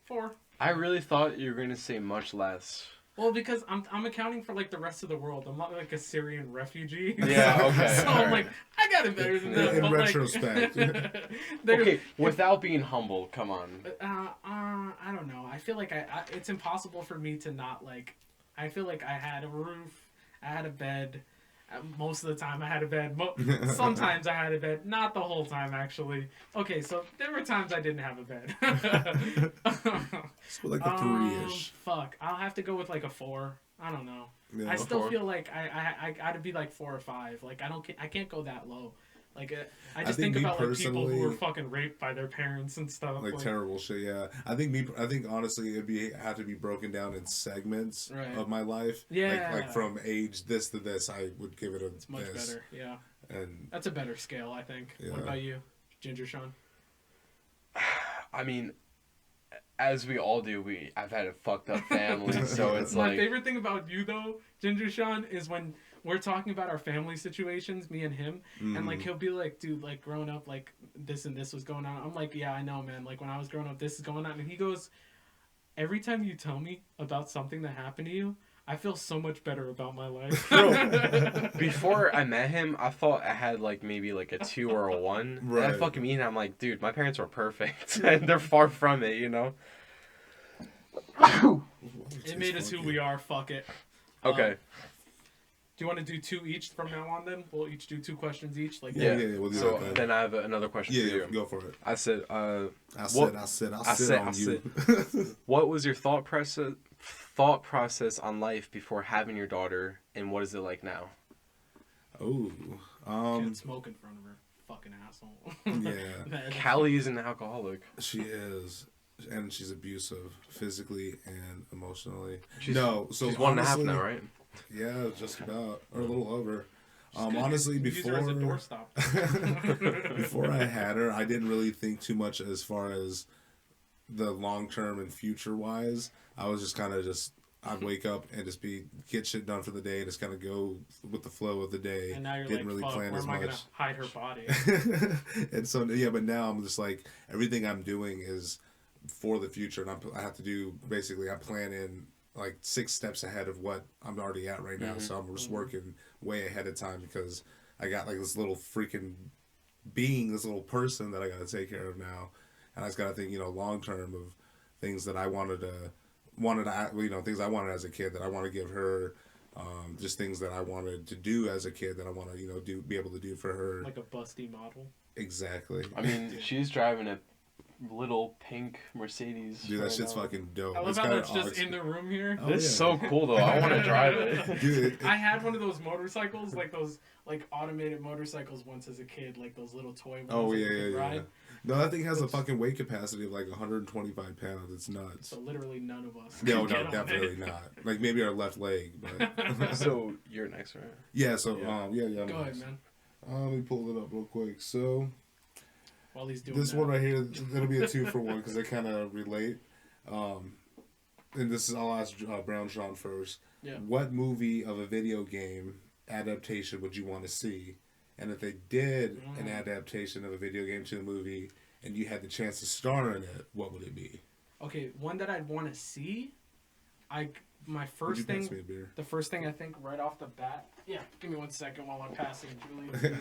4. I really thought you were gonna say much less. Well, because I'm accounting for like the rest of the world. I'm not like a Syrian refugee. Yeah, okay, So I'm alright. like, I got it better than that. In but retrospect. Like, Okay, without being humble, come on. I don't know. I feel like I it's impossible for me to not like. I feel like I had a roof, I had a bed. Most of the time I had a bed. Sometimes I had a bed. Not the whole time, actually. Okay, so there were times I didn't have a bed. So like a 3-ish. Fuck. I'll have to go with like a 4. I don't know. Yeah. I still 4. feel like I gotta be like 4 or 5. Like I can't go that low. Like I just think think me about like people who were personally- fucking raped by their parents and stuff. Like terrible shit, yeah. I think honestly it'd have to be broken down in segments Right. of my life. Yeah. Like from age this to this, I would give it a It's much this. better. Yeah, And that's a better scale, I think. Yeah. What about you, Ginger Sean? I mean, as we all do, I've had a fucked up family, so it's My like favorite thing about you though, Ginger Sean, is when we're talking about our family situations, me and him, and like he'll be like, dude, like growing up, like this and this was going on. I'm like, yeah, I know, man. Like when I was growing up, this is going on, and he goes, every time you tell me about something that happened to you, I feel so much better about my life. Bro, before I met him, I thought I had like maybe like a 2 or a 1. Right. And I fucking mean, I'm like, dude, my parents were perfect, and they're far from it, you know. It made us who we are. Fuck it. Okay. Do you want to do 2 each from now on? Then we'll each do 2 questions each. Like Yeah, we'll do So that. then I have another question Yeah, for you. go for it. I said, I What- said I sit said- on I you. what was your thought process on life before having your daughter, and what is it like now? Oh, can't smoke in front of her. Fucking asshole. yeah, Callie is an alcoholic. she is, and she's abusive physically and emotionally. She's, no, so she's 1.5 honestly- now, right? Yeah, just about, or a little over. Honestly, Use her as a before doorstop. before I had her, I didn't really think too much as far as the long term and future wise. I was just kind of I'd wake up and just get shit done for the day and just kind of go with the flow of the day. And now you're Didn't like, really fuck, plan where as am I gonna much. hide her body? And so yeah, but now I'm just like everything I'm doing is for the future, and I have to do basically I'm planning like 6 steps ahead of what I'm already at right now. So I'm just working way ahead of time because I got like this little freaking being, this little person that I got to take care of now, and I just got to think long term of things that I wanted to things I wanted as a kid that I want to give her. Just things that I wanted to do as a kid that I want to be able to do for her. Like a busty model. Exactly. I mean, she's driving a little pink Mercedes. Dude, that right shit's now. fucking dope. I love It's how got that's an just aux- in the room here. Oh, This is yeah. so cool though. I want to drive it. Dude, I had one of those motorcycles, like those like automated motorcycles once as a kid, like those little toy ones. oh that yeah, you could yeah. ride. No, that thing has a fucking weight capacity of like 125 pounds. It's nuts. So literally none of us. No, could get on definitely it. not. Like maybe our left leg, but So you're next, right? yeah. So Yeah. yeah. Go ahead, man. Let me pull it up real quick. So While he's doing this that. one right here, it'll be a 2-for-1 because they kind of relate. And this is I'll ask Brown Sean first. Yeah. What movie of a video game adaptation would you want to see? And if they did an adaptation of a video game to a movie, and you had the chance to star in it, what would it be? Okay, one that I'd want to see, I my Would first you pass thing, me a beer? the first thing I think right off the bat. Yeah, give me 1 second while I'm passing Julie.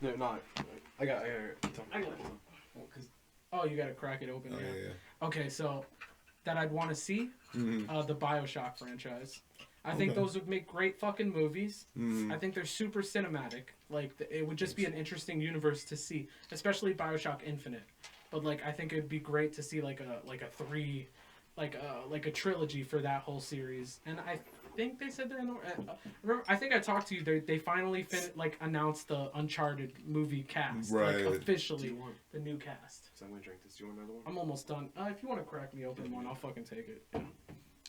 No, not. I got it. I got it. Oh, you gotta crack it open. Oh, Yeah. yeah. Okay, so that I'd want to see the BioShock franchise. I think Okay. those would make great fucking movies. Mm. I think they're super cinematic. Like it would just be an interesting universe to see, especially BioShock Infinite. But like I think it'd be great to see like a three, like a trilogy for that whole series. And I think they said they're in the. Remember, I think I talked to you. They finally announced the Uncharted movie cast, Right. like officially the new cast. So I'm gonna drink this. Do you want another one? I'm almost done. If you want to crack me open one, I'll fucking take it. Yeah.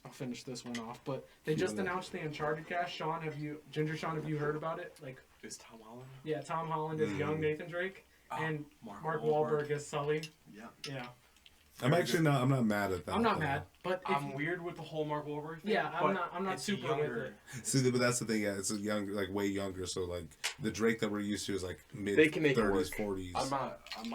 I'll finish this one off. But they just announced the Uncharted cast. Sean, Ginger Sean, have you heard about it? Like, Is Tom Holland? yeah, Tom Holland is young Nathan Drake, and Mark Wahlberg. Wahlberg is Sully. Yeah. Yeah. I'm not mad at that. I'm not though. mad, but if I'm weird with the whole Mark Wahlberg thing. Yeah, I'm but not it's super younger. with it. See, but that's the thing. Yeah, it's a young, like way younger. So like the Drake that we're used to is like mid They can make it 30s, work. 40s. I'm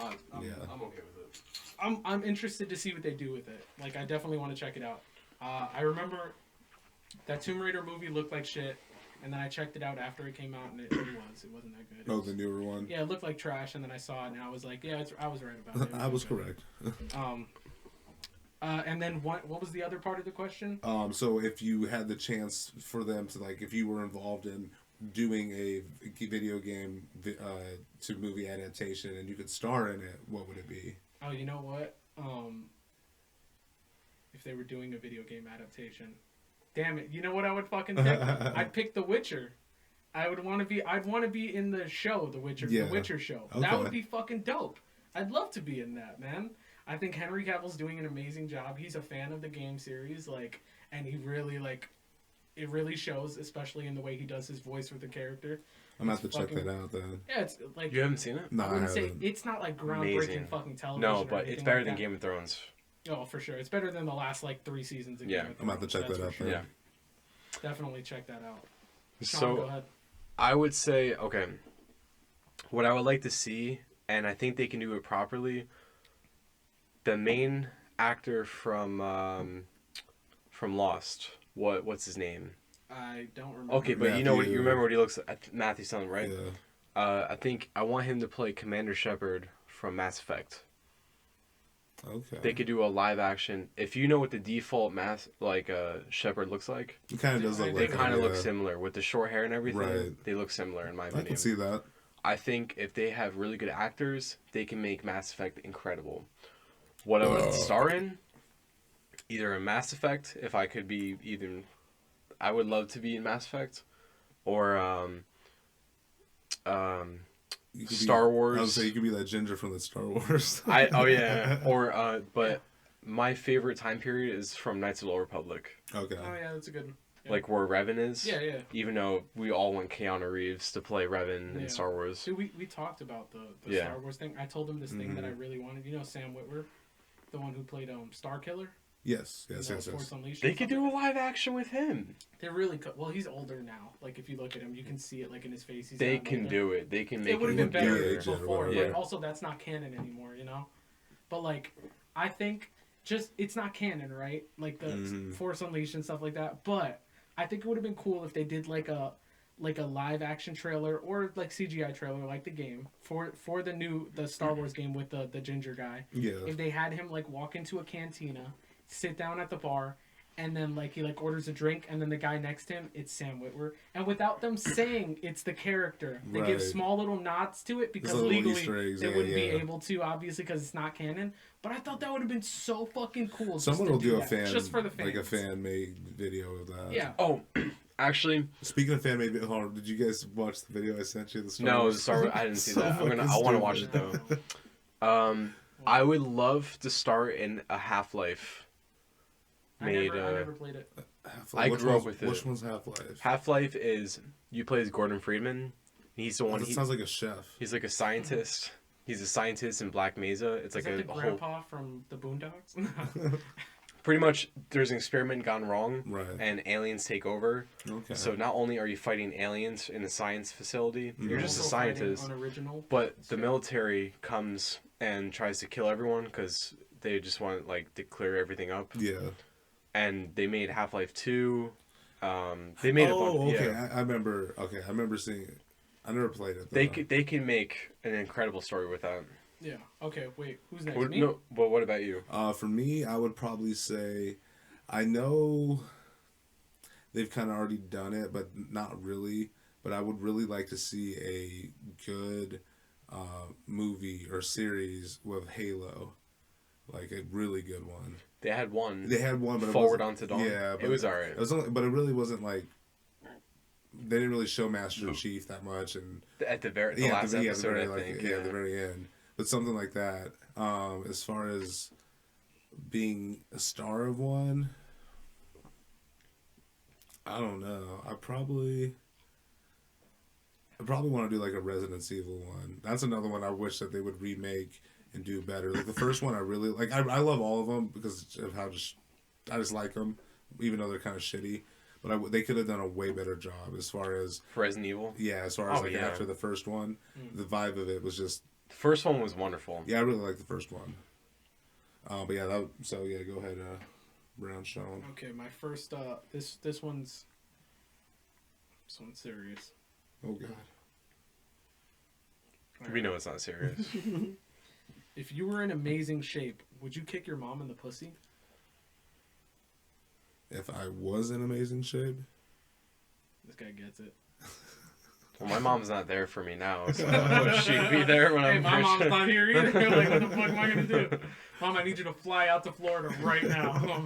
Yeah. I'm okay with it. I'm interested to see what they do with it. Like, I definitely want to check it out. I remember that Tomb Raider movie looked like shit, and then I checked it out after it came out, and it wasn't that good. Oh, the newer one. Yeah, it looked like trash, and then I saw it, and I was like, yeah, I was right about it. I was good. correct. And then what was the other part of the question? So if you had the chance for them to if you were involved in doing a video game to movie adaptation and you could star in it, what would it be? Oh, you know what? If they were doing a video game adaptation, damn it! You know what I would fucking pick? I'd pick The Witcher. I'd want to be in the show, The Witcher, Yeah. The Witcher show. Okay. That would be fucking dope. I'd love to be in that, man. I think Henry Cavill's doing an amazing job. He's a fan of the game series, and he really it really shows, especially in the way he does his voice with the character. I'm gonna have to check that out then. Yeah, it's like You haven't seen it? No, I I wouldn't say haven't. it's not like groundbreaking Amazing. fucking television. No, or but anything it's better like than that. Game of Thrones. Oh, for sure. It's better than the last 3 seasons of Yeah. Game of Thrones. I'm gonna have to check That's that for out sure. then. Yeah. Definitely check that out. Sean, go So ahead. I would say, okay, what I would like to see, and I think they can do it properly. The main actor from Lost, what's his name? I don't remember. Okay, but you Matthew. remember what he looks like? Matthew Stone, right? Yeah. I think I want him to play Commander Shepard from Mass Effect. Okay. They could do a live action. If you know what the default Shepard looks like, It kind of does look They they like kind of that, look yeah. similar with the short hair and everything. Right. They look similar in my I opinion. can see that. I think if they have really good actors, they can make Mass Effect incredible. What I would star in, either in Mass Effect, if I could be either, I would love to be in Mass Effect, or You could Star be, Wars. I would say you could be that ginger from the Star Wars. But my favorite time period is from Knights of the Old Republic, Okay. Oh yeah, that's a good one. Yeah. like where Revan is. Yeah, yeah. Even though we all want Keanu Reeves to play Revan Yeah. in Star Wars. See, we talked about the Yeah. Star Wars thing. I told him this thing that I really wanted. You know Sam Witwer, the one who played Star Killer. Yes. in, Yes. Force Yes. Unleashed They and could stuff do like a live action with him. that. They really could. Well, he's older now. Like if you look at him, you can see it in his face. He's They gotten can older. do it. They can make It would have him been look better Yeah, younger. before, Yeah. but also that's not canon anymore, you know. But I think just it's not canon, right? Like the Force Unleashed and stuff like that. But I think it would have been cool if they did like a live action trailer or CGI trailer like the game for the Star Wars game with the ginger guy. Yeah. If they had him walk into a cantina, sit down at the bar, and then he orders a drink, and then the guy next to him, it's Sam Witwer, and without them saying it's the character, they give Right. small little nods to it because little legally Easter eggs, they yeah, wouldn't be yeah. able to, obviously, because it's not canon. But I thought that would have been so fucking cool. just Someone to will do a that, fan, just for the fans. like a fan-made video of that. Yeah. Oh, actually, Speaking of fan-made video, hold on, did you guys watch the video I sent you? The Star no, Wars? Star Wars, I didn't see So that. I want to fucking watch it stupid. though. I would love to start in a Half-Life. I never played it. I Which grew up one's- with it. Which one's Half-Life? Half-Life is you play as Gordon Freeman. He's the one. That sounds like a chef. He's like a scientist. He's a scientist in Black Mesa. It's Is like that the a whole. grandpa from the Boondocks? Pretty much, there's an experiment gone wrong, Right. and aliens take over. Okay. So not only are you fighting aliens in a science facility, you're just a Also fighting scientist. Unoriginal. But the military comes and tries to kill everyone because they just want to clear everything up. Yeah. and they made Half-Life 2. They made a bunch. Okay. Yeah. I remember. Okay, I remember seeing it. I never played it. Though. They can make an incredible story with that. Yeah. Okay. Wait. Who's next? What, Me. no, but what about you? For me, I would probably say, I know they've kind of already done it, but not really. But I would really like to see a good movie or series with Halo, like a really good one. They had one. They had one, but Forward it Onto Dawn. Yeah, but it was alright. It was only, but it really wasn't like. They didn't really show Master Chief that much, and At the last episode, I think. At the very end, but something like that. As far as being a star of one, I don't know. I probably want to do like a Resident Evil one. That's another one I wish that they would remake and do better. Like the first one, I really like. I love all of them because of how I just like them, even though they're kind of shitty. But they could have done a way better job as far as Resident Evil. Yeah, as far as after the first one, the vibe of it was just. The first one was wonderful. Yeah, I really liked the first one. But yeah, go ahead, Brown Sean. Okay, my first. This one's serious. Oh god. We know it's not serious. If you were in amazing shape, would you kick your mom in the pussy? If I was in amazing shape, This guy gets it. Well, my mom's not there for me now, so she'd be there when I'm. My mom's not here either. Like, what the fuck am I gonna do? Mom, I need you to fly out to Florida right now.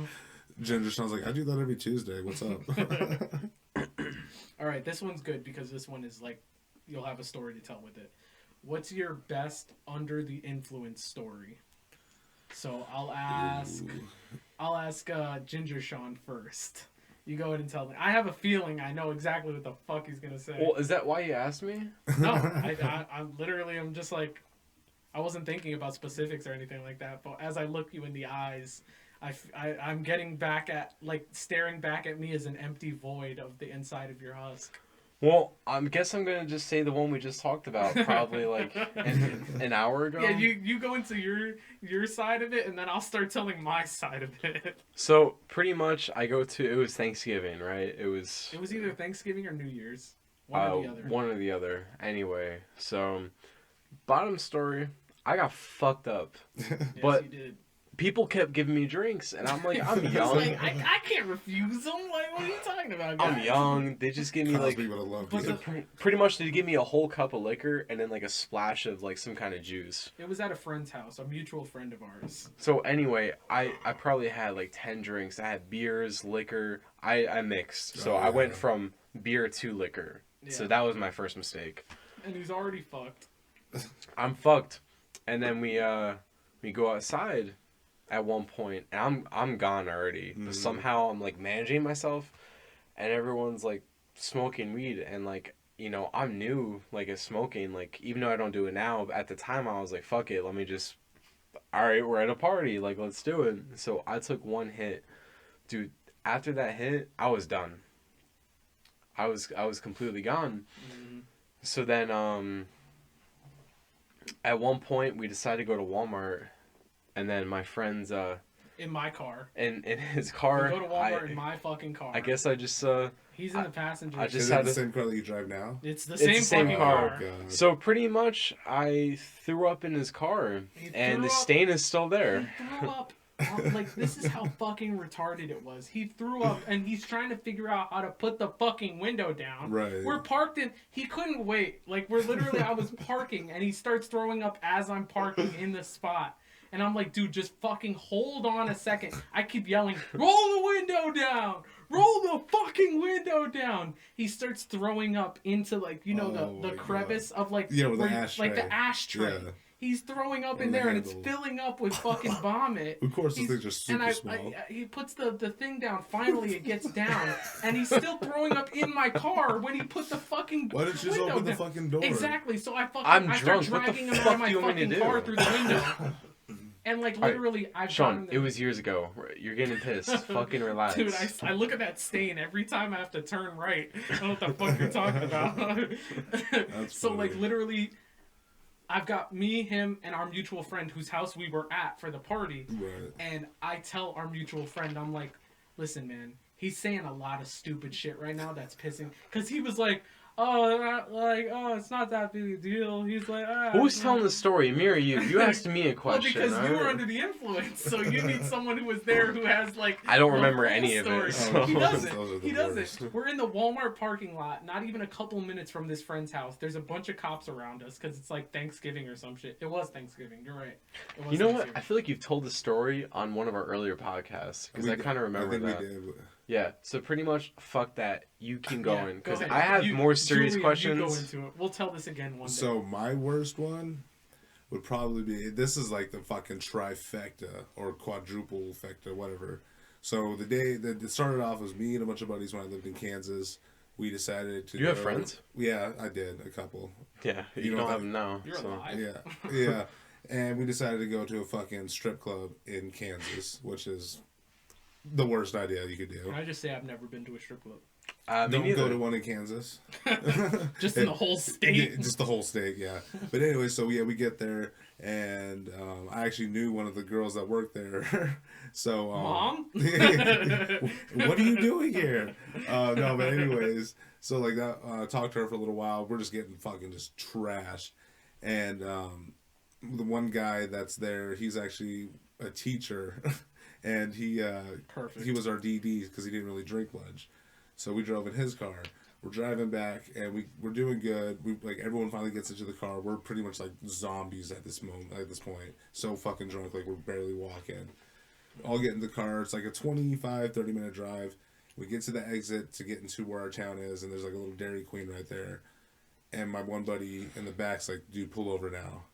Ginger sounds like I do that every Tuesday. What's up? All right, this one's good because this one is like you'll have a story to tell with it. What's your best under the influence story? So I'll ask Ginger Sean first. You go ahead and tell me. I have a feeling I know exactly what the fuck he's gonna say. Well, is that why you asked me? No, I'm literally, I'm just like, I wasn't thinking about specifics or anything like that. But as I look you in the eyes, I'm getting back at, like, staring back at me as an empty void of the inside of your husk. Well, I guess I'm gonna just say the one we just talked about, probably like an hour ago. Yeah, you go into your side of it, and then I'll start telling my side of it. So pretty much, it was Thanksgiving, right? It was either Thanksgiving or New Year's, one or the other. One or the other. Anyway, so bottom story, I got fucked up, Yes, but you did. people kept giving me drinks, and I'm like, I'm It's young. like, I can't refuse them. Like, what are you talking about, guys? I'm young. They just give me like Cosby would have loved Was you. it- pretty much they give me a whole cup of liquor and then like a splash of like some kind of juice. It was at a friend's house, a mutual friend of ours. So anyway, I probably had like 10 drinks. I had beers, liquor. I mixed. So I went from beer to liquor. Yeah. So that was my first mistake. And he's already fucked. I'm fucked. And then we go outside at one point, and I'm gone already. But somehow I'm like managing myself, and everyone's like smoking weed, and like, you know, I'm new like at smoking, like even though I don't do it now, at the time I was like, fuck it, let me just, all right, we're at a party, like let's do it. So I took one hit, dude. After that hit, I was done. I was completely gone. Mm-hmm. So then at one point we decided to go to Walmart. And then my friend's In my car. in his car. We go to Walmart in my fucking car. I guess I just He's in the passenger I seat. just Is it had the to- same car that you drive now? It's the It's same the same fucking car. car. God. so pretty much I threw up in his car, He and threw the up- stain is still there. He threw up. Like, this is how fucking retarded it was. He threw up, and he's trying to figure out how to put the fucking window down. Right. We're parked in. He couldn't wait. Like, we're literally, I was parking, and he starts throwing up as I'm parking in the spot. And I'm like, dude, just fucking hold on a second. I keep yelling, roll the window down! Roll the fucking window down! He starts throwing up into, like, you know, Oh the my crevice of, like, Yeah, with the where you- ashtray. like the ashtray. Yeah. He's throwing up On in the there, and it's handle. filling up with fucking vomit. Of course, those He's- things are super and small. he puts the thing down. Finally, it gets down, and he's still throwing up in my car when he put the fucking Why didn't you just window open the down. fucking door? Exactly. So I I'm start drunk. What the dragging him out fuck of my do you want me fucking to do? car through the window. And like Alright, literally, I've Sean, gotten it was years ago. You're getting pissed. Fucking relax. Dude, I look at that stain every time I have to turn right. I don't know what the fuck you're talking about. That's So like funny. literally, I've got me, him, and our mutual friend whose house we were at for the party. Right. And I tell our mutual friend, I'm like, Listen, man, he's saying a lot of stupid shit right now that's pissing. Because he was like, oh, it's not that big a deal. He's like, Who's telling the story, me or you? You asked me a question. Well, because you were right? under the influence, so you need someone who was there who has like. I don't remember full any of story. it. So. He Those are doesn't. the He doesn't. worst. We're in the Walmart parking lot, not even a couple minutes from this friend's house. There's a bunch of cops around us because it's like Thanksgiving or some shit. It was Thanksgiving. You're right. It was You know what? Thanksgiving. I feel like you've told the story on one of our earlier podcasts because I kind of remember that. We did. Yeah. So pretty much, fuck that. You keep Yeah, going go because ahead. I have more serious Julian, questions. You go into it. We'll tell this again one day. So my worst one would probably be, this is like the fucking trifecta or quadruple fecta, whatever. So the day that it started off was me and a bunch of buddies when I lived in Kansas. We decided to. You have friends? Yeah, I did, a couple. Yeah, you You don't know have them now. You're so. alive. Yeah. And we decided to go to a fucking strip club in Kansas, which is the worst idea you could do. Can I just say I've never been to a strip club? Me Don't neither. go to one in Kansas. Just in the whole state. Just the whole state, yeah. But anyway, so yeah, we get there, and I actually knew one of the girls that worked there. So, Mom? what are you doing here? No, but anyways, so like that, talked to her for a little while. We're just getting fucking just trashed, and the one guy that's there, he's actually a teacher, and Perfect. he was our DD because he didn't really drink much. So we drove in his car. We're driving back, and we're doing good. We like everyone finally gets into the car. We're pretty much like zombies at this moment, at this point. So fucking drunk, like we're barely walking. All get in the car. It's like a 25, 30-minute drive. We get to the exit to get into where our town is, and there's like a little Dairy Queen right there. And my one buddy in the back's like, "Dude, pull over now."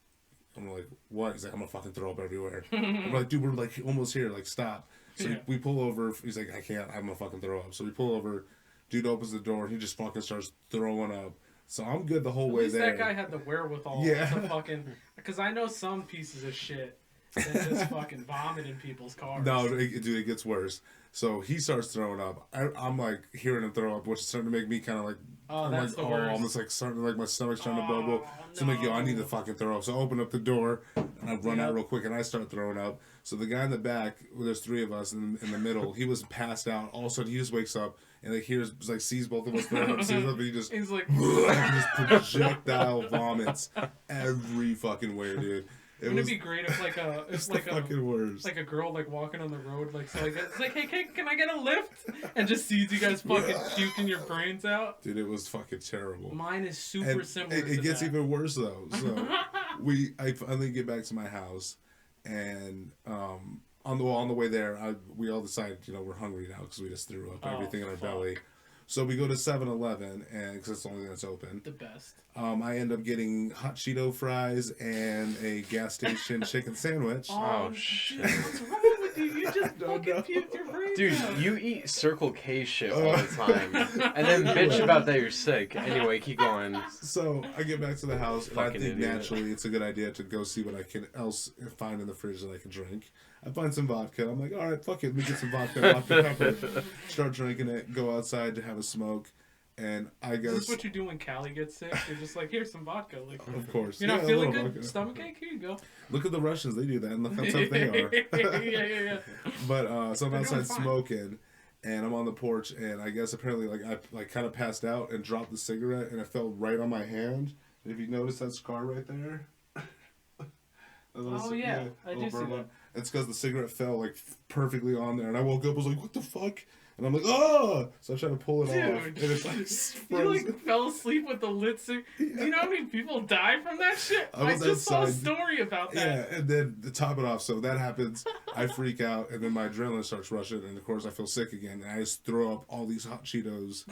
I'm like, "What?" He's like, "I'm gonna fucking throw up everywhere." I'm like, "Dude, we're like almost here. Like, stop." So Yeah. we pull over. He's like, "I can't. I'm gonna fucking throw up." So we pull over. Dude opens the door. He just fucking starts throwing up. So I'm good the whole At way least there. that guy had the wherewithal Yeah. to fucking... Because I know some pieces of shit that just fucking vomit in people's cars. No, dude, it gets worse. So he starts throwing up. I'm like hearing him throw up, which is starting to make me kind of like, Oh, I'm that's like, the worst. I'm just like starting to like my stomach's trying to bubble. So I'm like, yo, I need to no. fucking throw up. So I open up the door and I run out Yep. real quick and I start throwing up. So the guy in the back, well, there's three of us in the middle. He was passed out. All of a sudden, he just wakes up and like hears, like sees both of us throwing up, sees us, and he just He's like... just projectile vomits every fucking way, dude. Wouldn't it be great if like a... It's If like the a... fucking worst. Like a girl like walking on the road, like so, like it's like, hey, can I get a lift? And just sees you guys fucking puking your brains out. Dude, it was fucking terrible. Mine is super And similar. it to gets that. even worse though. So I finally get back to my house, and on the way there, we all decided, we're hungry now because we just threw up Oh, everything in our fuck. belly. So we go to 7-Eleven, and because it's the only thing that's open. The best. I end up getting hot Cheeto fries and a gas station chicken sandwich. Oh, dude, shit. what's wrong with you? You just No, fucking no. puked your brains Dude, out. you eat Circle K shit all the time, and then bitch about that you're sick. Anyway, keep going. So I get back to the house, and I Fucking think idiot. naturally it's a good idea to go see what I can else find in the fridge that I can drink. I find some vodka. I'm like, all right, fuck it, let me get some vodka pepper. Start drinking it. Go outside to have a smoke, and I Is go. this what you do when Callie gets sick? You're just like, here's some vodka. Like, Of course, you're not Yeah, a feeling little good? vodka. Stomachache? Here you go. Look at the Russians; they do that, and look how tough they are. yeah. But so I'm They're doing outside fine. smoking, and I'm on the porch, and I guess apparently I kind of passed out and dropped the cigarette, and it fell right on my hand. And if you notice that scar right there. Oh, yeah. I do see burn that. line. It's because the cigarette fell like perfectly on there, and I woke up, was like, "What the fuck?" And I'm like, "Oh!" So I try to pull it off, and Dude, it's like you frozen. like fell asleep with the lit cig. Do you know how many people die from that shit? I was just saw a outside. story about that. Yeah, and then to top it off, so that happens. I freak out, and then my adrenaline starts rushing, and of course I feel sick again, and I just throw up all these hot Cheetos,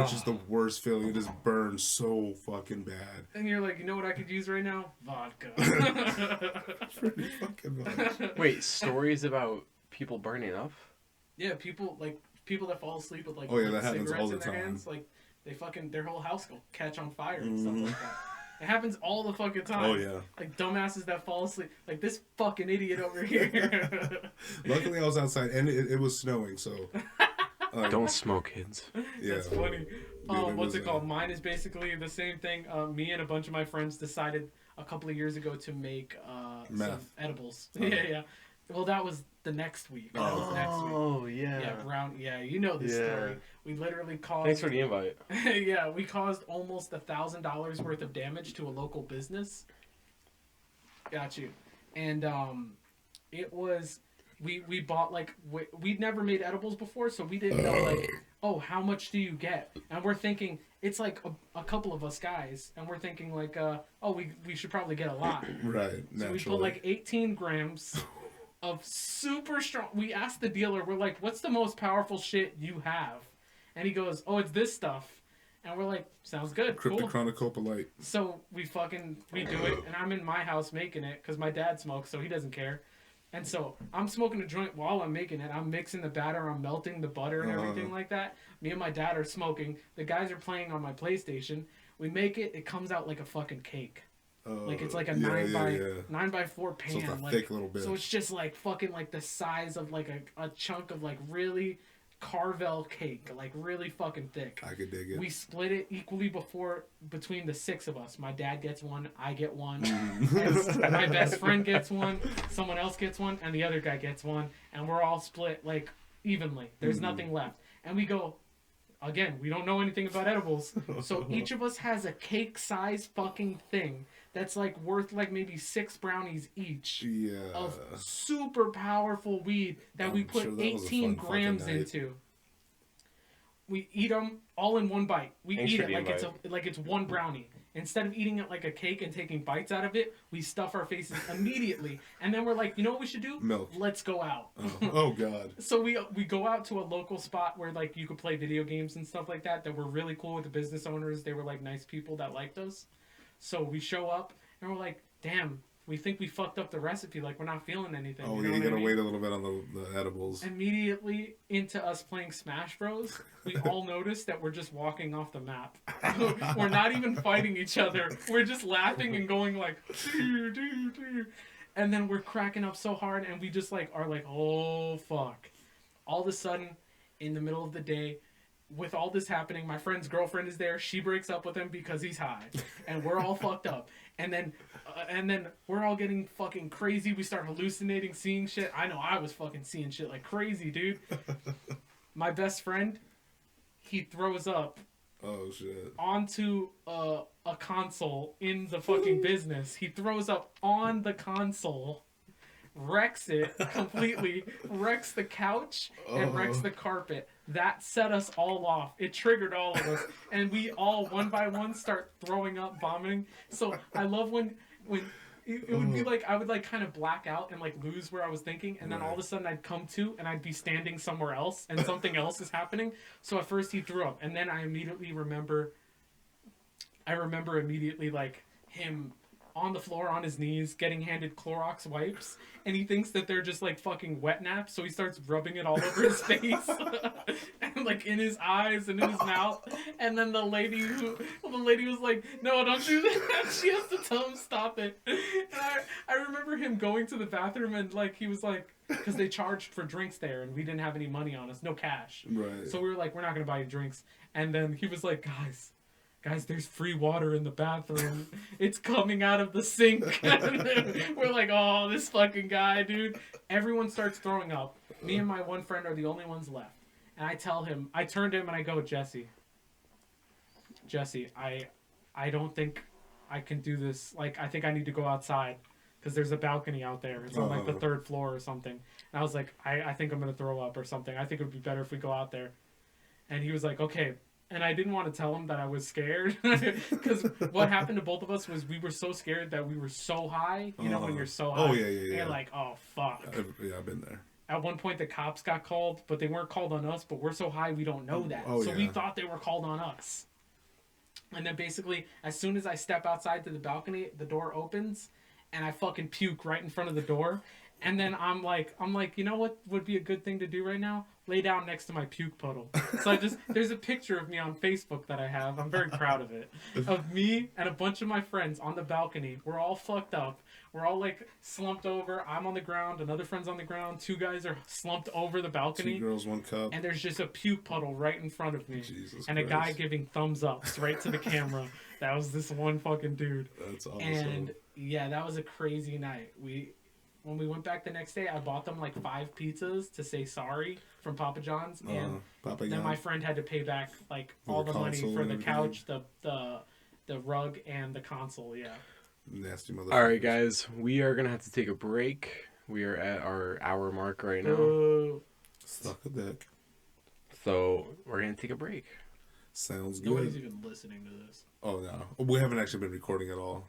which is the worst feeling. It just burns so fucking bad. And you're like, you know what I could use right now? Vodka. Pretty fucking much. Wait, stories about people burning up? Yeah, people that fall asleep with like Oh, yeah, lit that happens cigarettes all the in their time. hands, like they fucking their whole house will catch on fire and stuff Mhm. like that. It happens all the fucking time. Oh yeah. Like dumbasses that fall asleep, like this fucking idiot over here. Luckily, I was outside, and it was snowing, so. Don't smoke, kids. Yeah. That's funny. Dude, What's was, it called? Mine is basically the same thing. Me and a bunch of my friends decided a couple of years ago to make some Meth. edibles. Oh. Yeah. Well, that was the next week. That was next week. Oh yeah. Yeah, Brown. Yeah, you know this Yeah. story. We literally caused. Thanks for the invite. Yeah, we caused almost $1,000 worth of damage to a local business. Got you. And it was we bought like we'd never made edibles before, so we didn't know like, oh, how much do you get? And we're thinking it's like a couple of us guys, and we're thinking like, oh, we should probably get a lot. Right. So we put like 18 grams of super strong. We asked the dealer, we're like, what's the most powerful shit you have? And he goes, oh, it's this stuff. And we're like, sounds good, cool. Cryptochronicopolite. So we do it, and I'm in my house making it because my dad smokes, so he doesn't care. And so I'm smoking a joint while I'm making it. I'm mixing the batter, I'm melting the butter and everything like that. Me and my dad are smoking. The guys are playing on my PlayStation. We make it. It comes out like a fucking cake. Like it's like a 9 by 4 pan. So it's a like, thick little bitch. So it's just like fucking like the size of like a chunk of like really Carvel cake, like really fucking thick. I could dig it. We split it equally between the 6 of us. My dad gets one, I get one, my best friend gets one, someone else gets one, and the other guy gets one, and we're all split like evenly. There's nothing left. And we go, again, we don't know anything about edibles, so each of us has a cake size fucking thing that's like worth like maybe 6 brownies each of super powerful weed that we put 18 grams into. We eat them all in one bite. We eat it like it's one brownie. Instead of eating it like a cake and taking bites out of it, we stuff our faces immediately. And then we're like, you know what we should do? Milk. Let's go out. Oh God. So we go out to a local spot where like you could play video games and stuff like that were really cool with the business owners. They were like nice people that liked us. So we show up and we're like, damn, we think we fucked up the recipe. Like, we're not feeling anything. Oh, you know you gotta I mean? wait a little bit on the edibles. Immediately into us playing Smash Bros, we all notice that we're just walking off the map. We're not even fighting each other. We're just laughing and going like, doo, doo, doo. And then we're cracking up so hard, and we just like are like, oh fuck. All of a sudden, in the middle of the day, with all this happening, my friend's girlfriend is there. She breaks up with him because he's high, and we're all fucked up. And then we're all getting fucking crazy. We start hallucinating, seeing shit. I know I was fucking seeing shit like crazy, dude. My best friend, he throws up. Oh shit. Onto a console in the fucking business. He throws up on the console. Wrecks it completely, wrecks the couch, and wrecks the carpet. That set us all off. It triggered all of us, and we all one by one start throwing up, vomiting. So I love when it would be like I would like kind of black out and like lose where I was thinking, and then all of a sudden I'd come to and I'd be standing somewhere else and something else is happening. So at first he threw up, and then I remember immediately like him on the floor on his knees getting handed Clorox wipes, and he thinks that they're just like fucking wet naps, so he starts rubbing it all over his face and like in his eyes and in his mouth. And then the lady was like, no, don't do that. She has to tell him stop it. And I remember him going to the bathroom, and like he was like, because they charged for drinks there and we didn't have any money on us, no cash, right? So we were like, we're not gonna buy you drinks. And then he was like, guys, there's free water in the bathroom. It's coming out of the sink. We're like, oh, this fucking guy, dude. Everyone starts throwing up. Me and my one friend are the only ones left. And I turn to him and I go, Jesse, I don't think I can do this. Like, I think I need to go outside because there's a balcony out there. It's on like the 3rd floor or something. And I was like, I think I'm going to throw up or something. I think it would be better if we go out there. And he was like, okay. And I didn't want to tell him that I was scared because what happened to both of us was we were so scared that we were so high. You know, when you're so high. Oh, yeah. You're like, oh, fuck. Yeah, I've been there. At one point, the cops got called, but they weren't called on us. But we're so high, we don't know that. We thought they were called on us. And then basically, as soon as I step outside to the balcony, the door opens, and I fucking puke right in front of the door. And then I'm like, you know what would be a good thing to do right now? Lay down next to my puke puddle. So there's a picture of me on Facebook that I have. I'm very proud of it. Of me and a bunch of my friends on the balcony. We're all fucked up. We're all like slumped over. I'm on the ground. Another friend's on the ground. 2 guys are slumped over the balcony. 2 girls, 1 cup. And there's just a puke puddle right in front of me. Jesus and Christ. A guy giving thumbs up straight to the camera. That was this one fucking dude. That's awesome. And yeah, that was a crazy night. when we went back the next day, I bought them like 5 pizzas to say sorry from Papa John's, and Papa then my John's. friend had to pay back like For all the the money console for and the everything? couch, the rug, and the console. Yeah. Nasty motherfucker. All right, guys, we are gonna have to take a break. We are at our hour mark right now, Boo. Suck a dick. so we're gonna take a break. Sounds Nobody's good. even listening to this. Oh no, we haven't actually been recording at all.